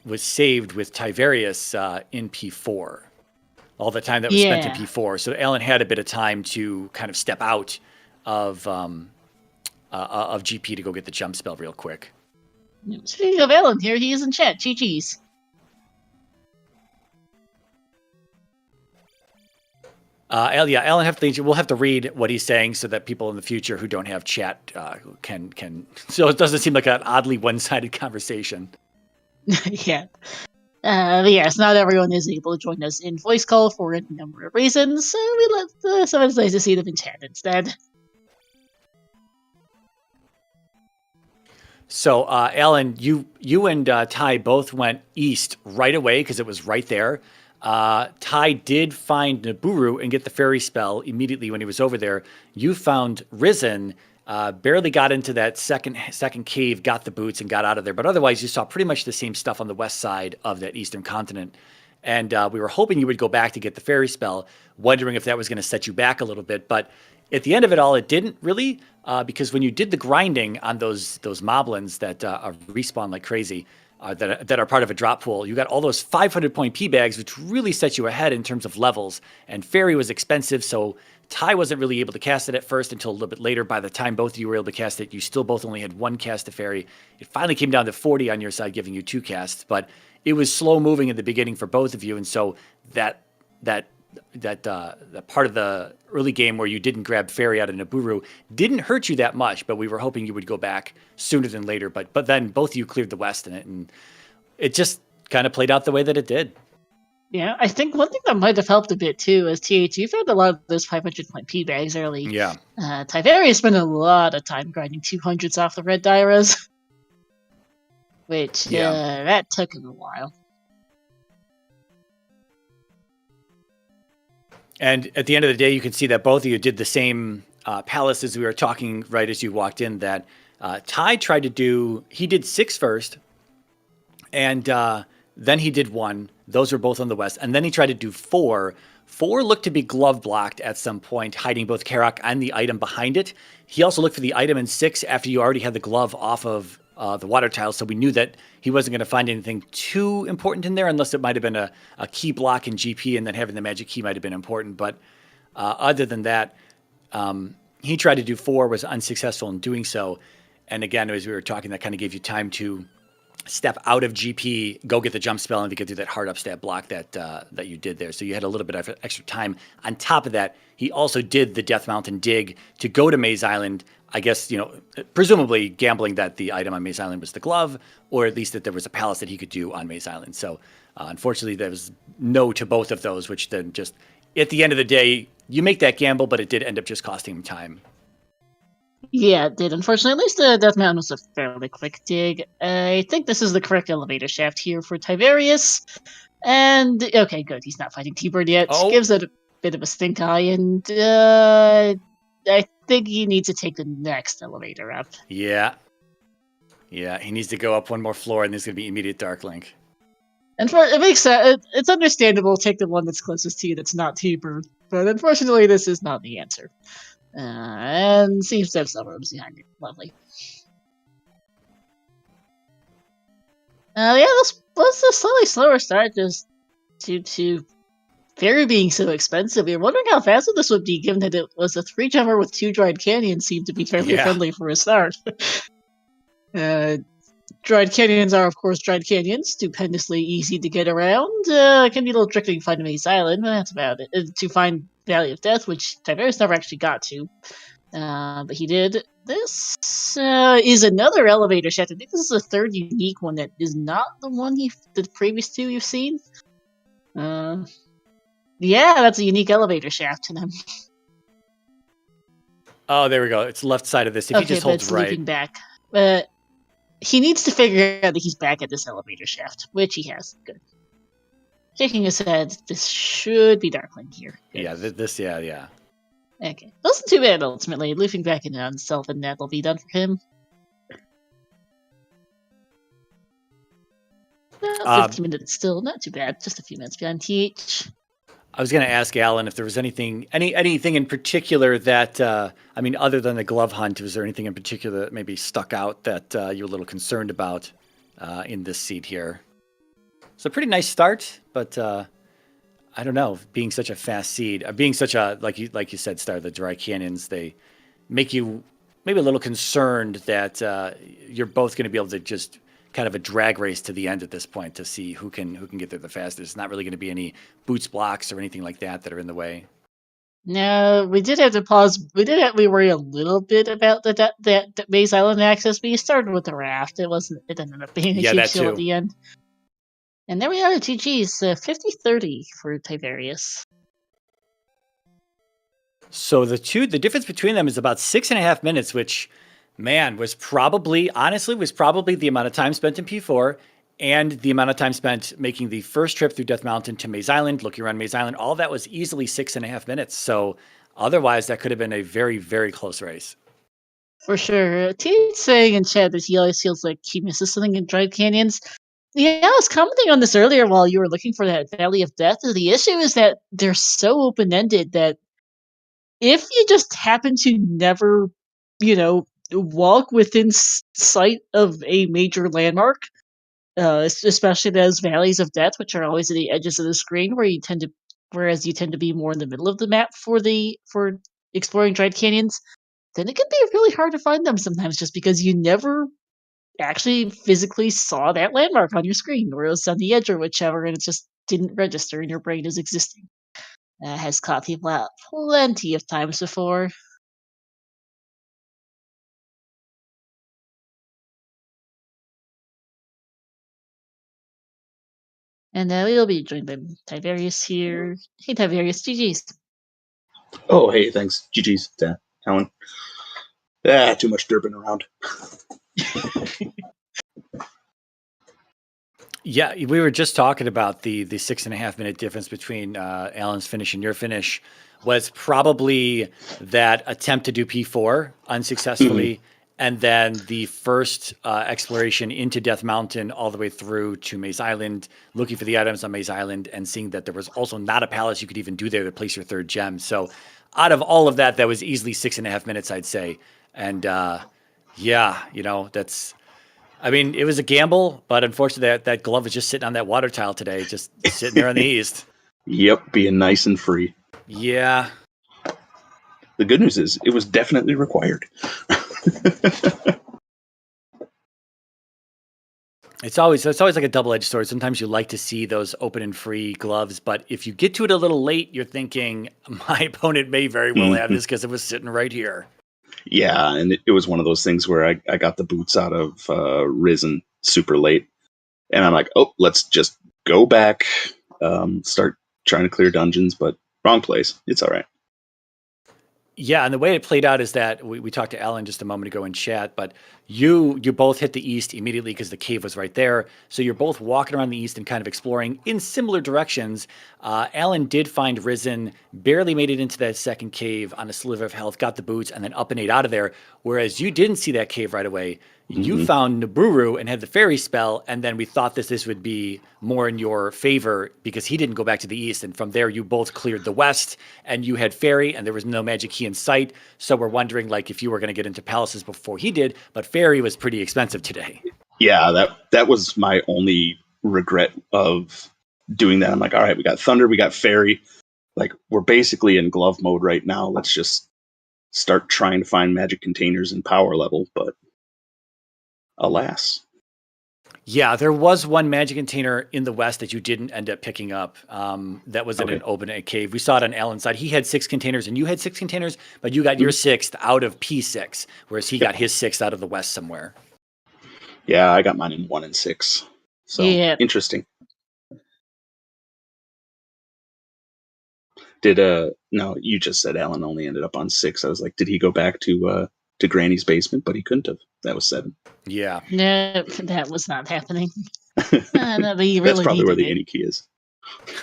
was saved with Tyvarius in P4. All the time that was spent in P4. So Alan had a bit of time to kind of step out of GP to go get the jump spell real quick. Speaking of Alan here, he is in chat. GG's. Alan Heffley, we'll have to read what he's saying so that people in the future who don't have chat can. So it doesn't seem like an oddly one-sided conversation. Yeah. But yes, not everyone is able to join us in voice call for a number of reasons, so we let some of nice to see them in chat instead. So, Alan, you and Ty both went east right away because it was right there. Ty did find Nibiru and get the fairy spell immediately when he was over there. You found Risen. Barely got into that second cave, got the boots, and got out of there. But otherwise, you saw pretty much the same stuff on the west side of that eastern continent. And we were hoping you would go back to get the fairy spell, wondering if that was going to set you back a little bit. But at the end of it all, it didn't really, because when you did the grinding on those moblins that respawn like crazy, that are part of a drop pool, you got all those 500-point P bags, which really set you ahead in terms of levels. And fairy was expensive, so Ty wasn't really able to cast it at first until a little bit later. By the time both of you were able to cast it, you still both only had 1 cast of fairy. It finally came down to 40 on your side, giving you 2 casts, but it was slow moving in the beginning for both of you, and so that part of the early game where you didn't grab fairy out of Nibiru didn't hurt you that much, but we were hoping you would go back sooner than later. But then both of you cleared the west in it, and it just kind of played out the way that it did. Yeah, I think one thing that might have helped a bit too is TH, you found a lot of those 500-point P bags early. Yeah. Tyvarius spent a lot of time grinding 200s off the red Dairas, which that took him a while. And at the end of the day, you can see that both of you did the same palace as we were talking right as you walked in, that Ty tried to do, he did 6 first, and then he did 1. Those were both on the west. And then he tried to do 4. 4 looked to be glove blocked at some point, hiding both Karak and the item behind it. He also looked for the item in 6 after you already had the glove off of the water tile, so we knew that he wasn't going to find anything too important in there, unless it might have been a key block in GP, and then having the magic key might have been important. But other than that, he tried to do 4, was unsuccessful in doing so. And again, as we were talking, that kind of gave you time to step out of GP, go get the jump spell, and to get through that hard upstat block that you did there. So you had a little bit of extra time. On top of that, he also did the Death Mountain dig to go to Maze Island. I guess, presumably gambling that the item on Maze Island was the glove, or at least that there was a palace that he could do on Maze Island. So unfortunately, there was no to both of those, which then just, at the end of the day, you make that gamble, but it did end up just costing him time. Yeah, it did. Unfortunately, at least the Death Mountain was a fairly quick dig. I think this is the correct elevator shaft here for Tyvarius. And, okay, good. He's not fighting T-Bird yet. Oh. Gives it a bit of a stink eye, and I think he needs to take the next elevator up. Yeah. Yeah, he needs to go up one more floor, and there's going to be immediate Dark Link. And it makes sense. It's understandable to take the one that's closest to you that's not T-Bird. But unfortunately, this is not the answer. And seems to have some rooms behind it. Lovely. Yeah, let's a slightly slower start just due to ferry being so expensive. We were wondering how fast this would be, given that it was a 3-jumper with 2 dried canyons seemed to be fairly friendly for a start. Dried canyons are, of course, dried canyons, stupendously easy to get around. It can be a little tricky to find Maze Island, but that's about it. To find Valley of Death, which Tyvarius never actually got to. But he did. This is another elevator shaft. I think this is the third unique one that is not the one the previous 2 you've seen. Yeah, that's a unique elevator shaft to them. Oh, there we go. It's left side of this. If he just holds right. Looping back. He needs to figure out that he's back at this elevator shaft, which he has. Good. Shaking his head, this should be Darkling here. Good. Yeah, yeah. Okay. Wasn't too bad, ultimately. Looping back in on Self, and that'll be done for him. 15 minutes still, not too bad. Just a few minutes behind TH. I was going to ask Alan if there was anything in particular that, other than the glove hunt, was there anything in particular that maybe stuck out that you were a little concerned about in this seed here? It's a pretty nice start, but I don't know, being such a fast seed, being such a, like you said, Star, the dry canyons, they make you maybe a little concerned that you're both going to be able to just kind of a drag race to the end at this point to see who can get there the fastest. It's not really going to be any boots blocks or anything like that are in the way. No, we did have to pause. We worry a little bit about that Maze Island access, but you started with the raft. It ended up being a huge deal at the end. And there we are, GG's 50-30 for Tyvarius. So the difference between them is about 6.5 minutes, which, man, was probably the amount of time spent in P4 and the amount of time spent making the first trip through Death Mountain to Maze Island, looking around Maze Island. All of that was easily 6.5 minutes. So otherwise, that could have been a very, very close race. For sure. T's saying in chat that he always feels like he misses something in Dried Canyons. Yeah, I was commenting on this earlier while you were looking for that Valley of Death. The issue is that they're so open-ended that if you just happen to never, walk within sight of a major landmark, especially those Valleys of Death, which are always at the edges of the screen, whereas you tend to be more in the middle of the map for exploring Dried Canyons, then it can be really hard to find them sometimes just because you never actually physically saw that landmark on your screen, or it was on the edge or whichever, and it just didn't register in your brain as existing. Has caught people out plenty of times before. And we'll be joined by Tyvarius here. Hey, Tyvarius, GG's. Oh, hey, thanks. GG's, Alan. Too much derping around. Yeah, we were just talking about the 6.5 minute difference between Alan's finish and your finish was probably that attempt to do P4 unsuccessfully, And then the first exploration into Death Mountain all the way through to Maze Island, looking for the items on Maze Island and seeing that there was also not a palace you could even do there to place your third gem. So out of all of that, that was easily 6.5 minutes, I'd say. And yeah, that's, I mean, it was a gamble, but unfortunately that glove is just sitting on that water tile today, just sitting there on the east. Yep, being nice and free. Yeah. The good news is it was definitely required. It's always like a double-edged sword. Sometimes you like to see those open and free gloves, but if you get to it a little late, you're thinking, my opponent may very well have this because it was sitting right here. Yeah, and it was one of those things where I got the boots out of Risen super late, and I'm like, oh, let's just go back, start trying to clear dungeons, but wrong place. It's all right. Yeah, and the way it played out is that we talked to Alan just a moment ago in chat, but you both hit the east immediately because the cave was right there. So you're both walking around the east and kind of exploring in similar directions. Alan did find Risen, barely made it into that second cave on a sliver of health, got the boots, and then up and 8 out of there. Whereas you didn't see that cave right away. You found Naburu and had the fairy spell, and then we thought this would be more in your favor because he didn't go back to the east, and from there you both cleared the west, and you had fairy, and there was no magic key in sight, so we're wondering like if you were going to get into palaces before he did, but fairy was pretty expensive today. Yeah, that was my only regret of doing that. I'm like, all right, we got Thunder, we got Fairy. Like, we're basically in glove mode right now. Let's just start trying to find magic containers and power level, but alas. Yeah, there was one magic container in the west that you didn't end up picking up. That was in an open cave. We saw it on Alan's side. He had 6 containers and you had 6 containers, but you got your 6th out of P6, whereas he got his 6th out of the west somewhere. Yeah, I got mine in 1 and 6. So interesting. No, you just said Alan only ended up on 6. I was like, did he go back to Granny's basement? But he couldn't have. That was 7. Yeah. No, that was not happening. No, That's probably where the any key is.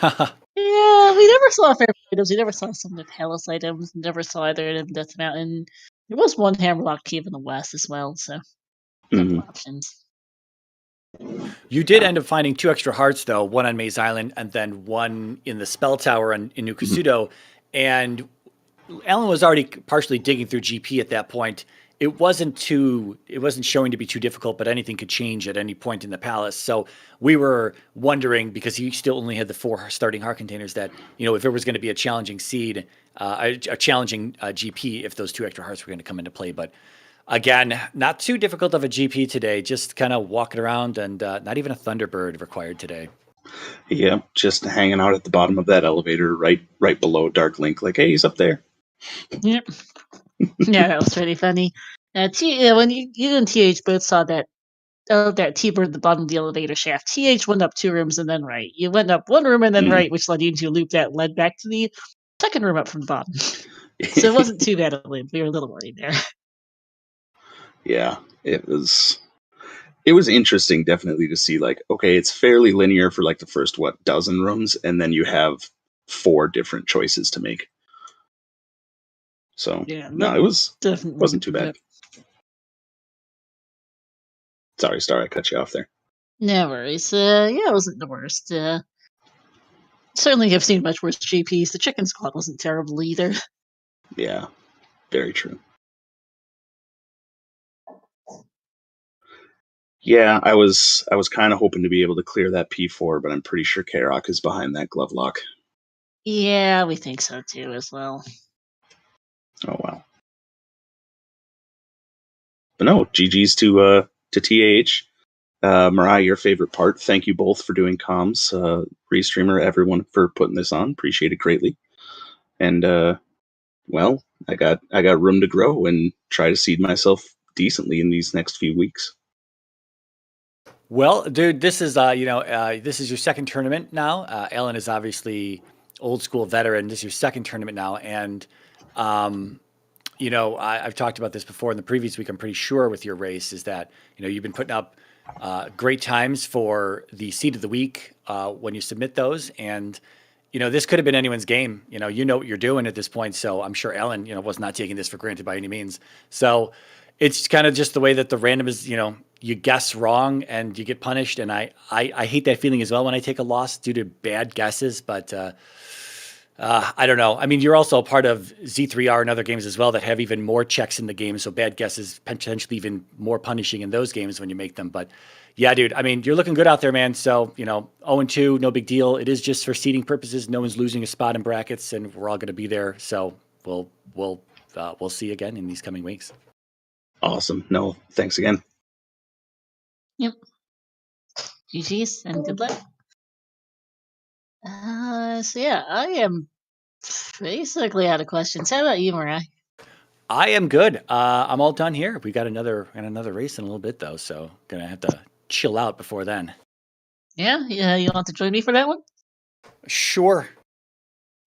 Yeah, we never saw fairy items. We never saw some of the palace items. Never saw either of Death Mountain. There was one Hammerlock cave in the west as well, so couple options. You did end up finding 2 extra hearts, though, one on Maze Island and then one in the spell tower in New Kasuto. And Alan was already partially digging through GP at that point. It wasn't showing to be too difficult, but anything could change at any point in the palace. So we were wondering, because he still only had the 4 starting heart containers, that, if there was going to be a challenging seed, a challenging GP, if those 2 extra hearts were going to come into play. But again, not too difficult of a GP today, just kind of walking around and not even a Thunderbird required today. Yeah, just hanging out at the bottom of that elevator right below Dark Link, like, hey, he's up there. Yep. Yeah, that was pretty funny. When you and TH both saw that T-bird at the bottom of the elevator shaft, TH went up 2 rooms and then right. You went up 1 room and then right, which led you into a loop that led back to the second room up from the bottom. So it wasn't too bad a loop. We were a little worried there. Yeah, it was interesting, definitely, to see, like, okay, it's fairly linear for like the first dozen rooms, and then you have 4 different choices to make. So yeah, no, it wasn't too bad. Sorry, Star, I cut you off there. No worries. It wasn't the worst. Certainly have seen much worse GPs. The chicken squad wasn't terrible either. Yeah, very true. Yeah, I was kind of hoping to be able to clear that P4, but I'm pretty sure Karok is behind that glove lock. Yeah, we think so too as well. Oh wow. But no, GG's to TAH. Mariah, your favorite part. Thank you both for doing comms. Restreamer, everyone for putting this on. Appreciate it greatly. And well, I got room to grow and try to seed myself decently in these next few weeks. Well, dude, this is this is your second tournament now. Alan is obviously old school veteran. This is your second tournament now, and I've talked about this before in the previous week. I'm pretty sure with your race is that you've been putting up great times for the seed of the week when you submit those, and this could have been anyone's game. You know what you're doing at this point, so I'm sure Alan was not taking this for granted by any means. So It's kind of just the way that the random is, you guess wrong and you get punished. And I hate that feeling as well when I take a loss due to bad guesses. But I don't know. I mean, you're also a part of Z2R and other games as well that have even more checks in the game. So bad guesses potentially even more punishing in those games when you make them. But yeah, dude, I mean, you're looking good out there, man. So, 0-2, no big deal. It is just for seeding purposes. No one's losing a spot in brackets, and we're all going to be there. So we'll see you again in these coming weeks. Awesome. No, thanks again. Yep. GG's and good luck. So yeah, I am basically out of questions. How about you, Mariah? I am good. I'm all done here. We got another race in a little bit though, so gonna have to chill out before then. Yeah, you want to join me for that one? Sure.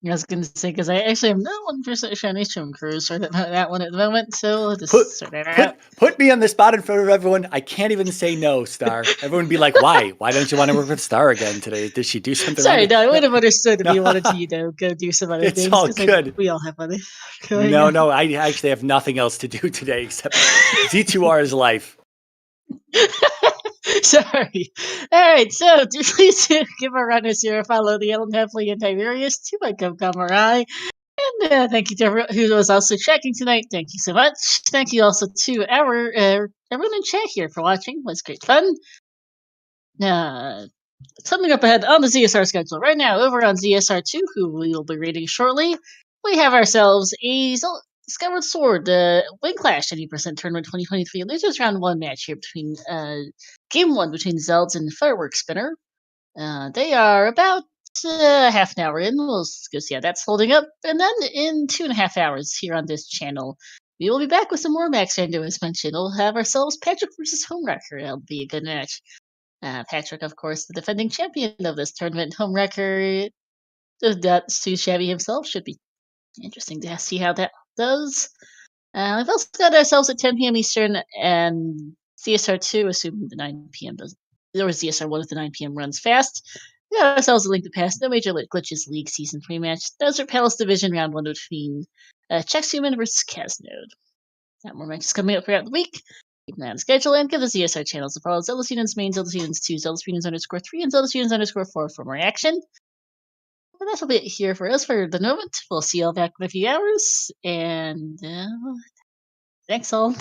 I was going to say, because I actually am not 1% sure on H2M Cruise for that one at the moment, so I'll just sort that out. Put me on the spot in front of everyone. I can't even say no, Star. Everyone would be like, why? Why don't you want to work with Star again today? Did she do something Sorry, wrong? no, I would have understood if you wanted to, go do some other things. It's all good. We all have other. No, I actually have nothing else to do today except Z2R's life. Sorry. All right, so please give our runners here a follow the Ellen Heffley and Tyvarius to my Kamarai. And thank you to everyone who was also checking tonight. Thank you so much. Thank you also to our everyone in chat here for watching. It was great fun. Something up ahead on the ZSR schedule right now over on ZSR2, who we will be reading shortly. We have ourselves a Skyward Sword Wing Clash 80% Tournament 2023 Losers Round 1 match here between Game 1 between Zelda and Fireworks Spinner. They are about half an hour in. We'll go see how that's holding up. And then in 2.5 hours here on this channel, we will be back with some more Max Rando as mentioned. We'll have ourselves Patrick versus Homewrecker. That'll be a good match. Patrick, of course, the defending champion of this tournament. Homewrecker, that's too shabby himself. Should be interesting to see how that does. We've also got ourselves at 10 p.m. Eastern and CSR2, assuming the 9 p.m. does. There was CSR1 if the 9 p.m. runs fast. We got ourselves a link to pass. No Major Glitches League Season 3 match. Desert Palace Division Round 1 between Checksuman versus Casnode. Got more matches coming up throughout the week. Keep an eye on the schedule and give the ZSR channels a follow. ZeldaSpeedRuns main, ZeldaSpeedRuns 2, ZeldaSpeedRuns _3, and ZeldaSpeedRuns _4 for more action. And that'll be it here for us for the moment. We'll see y'all back in a few hours. And thanks all.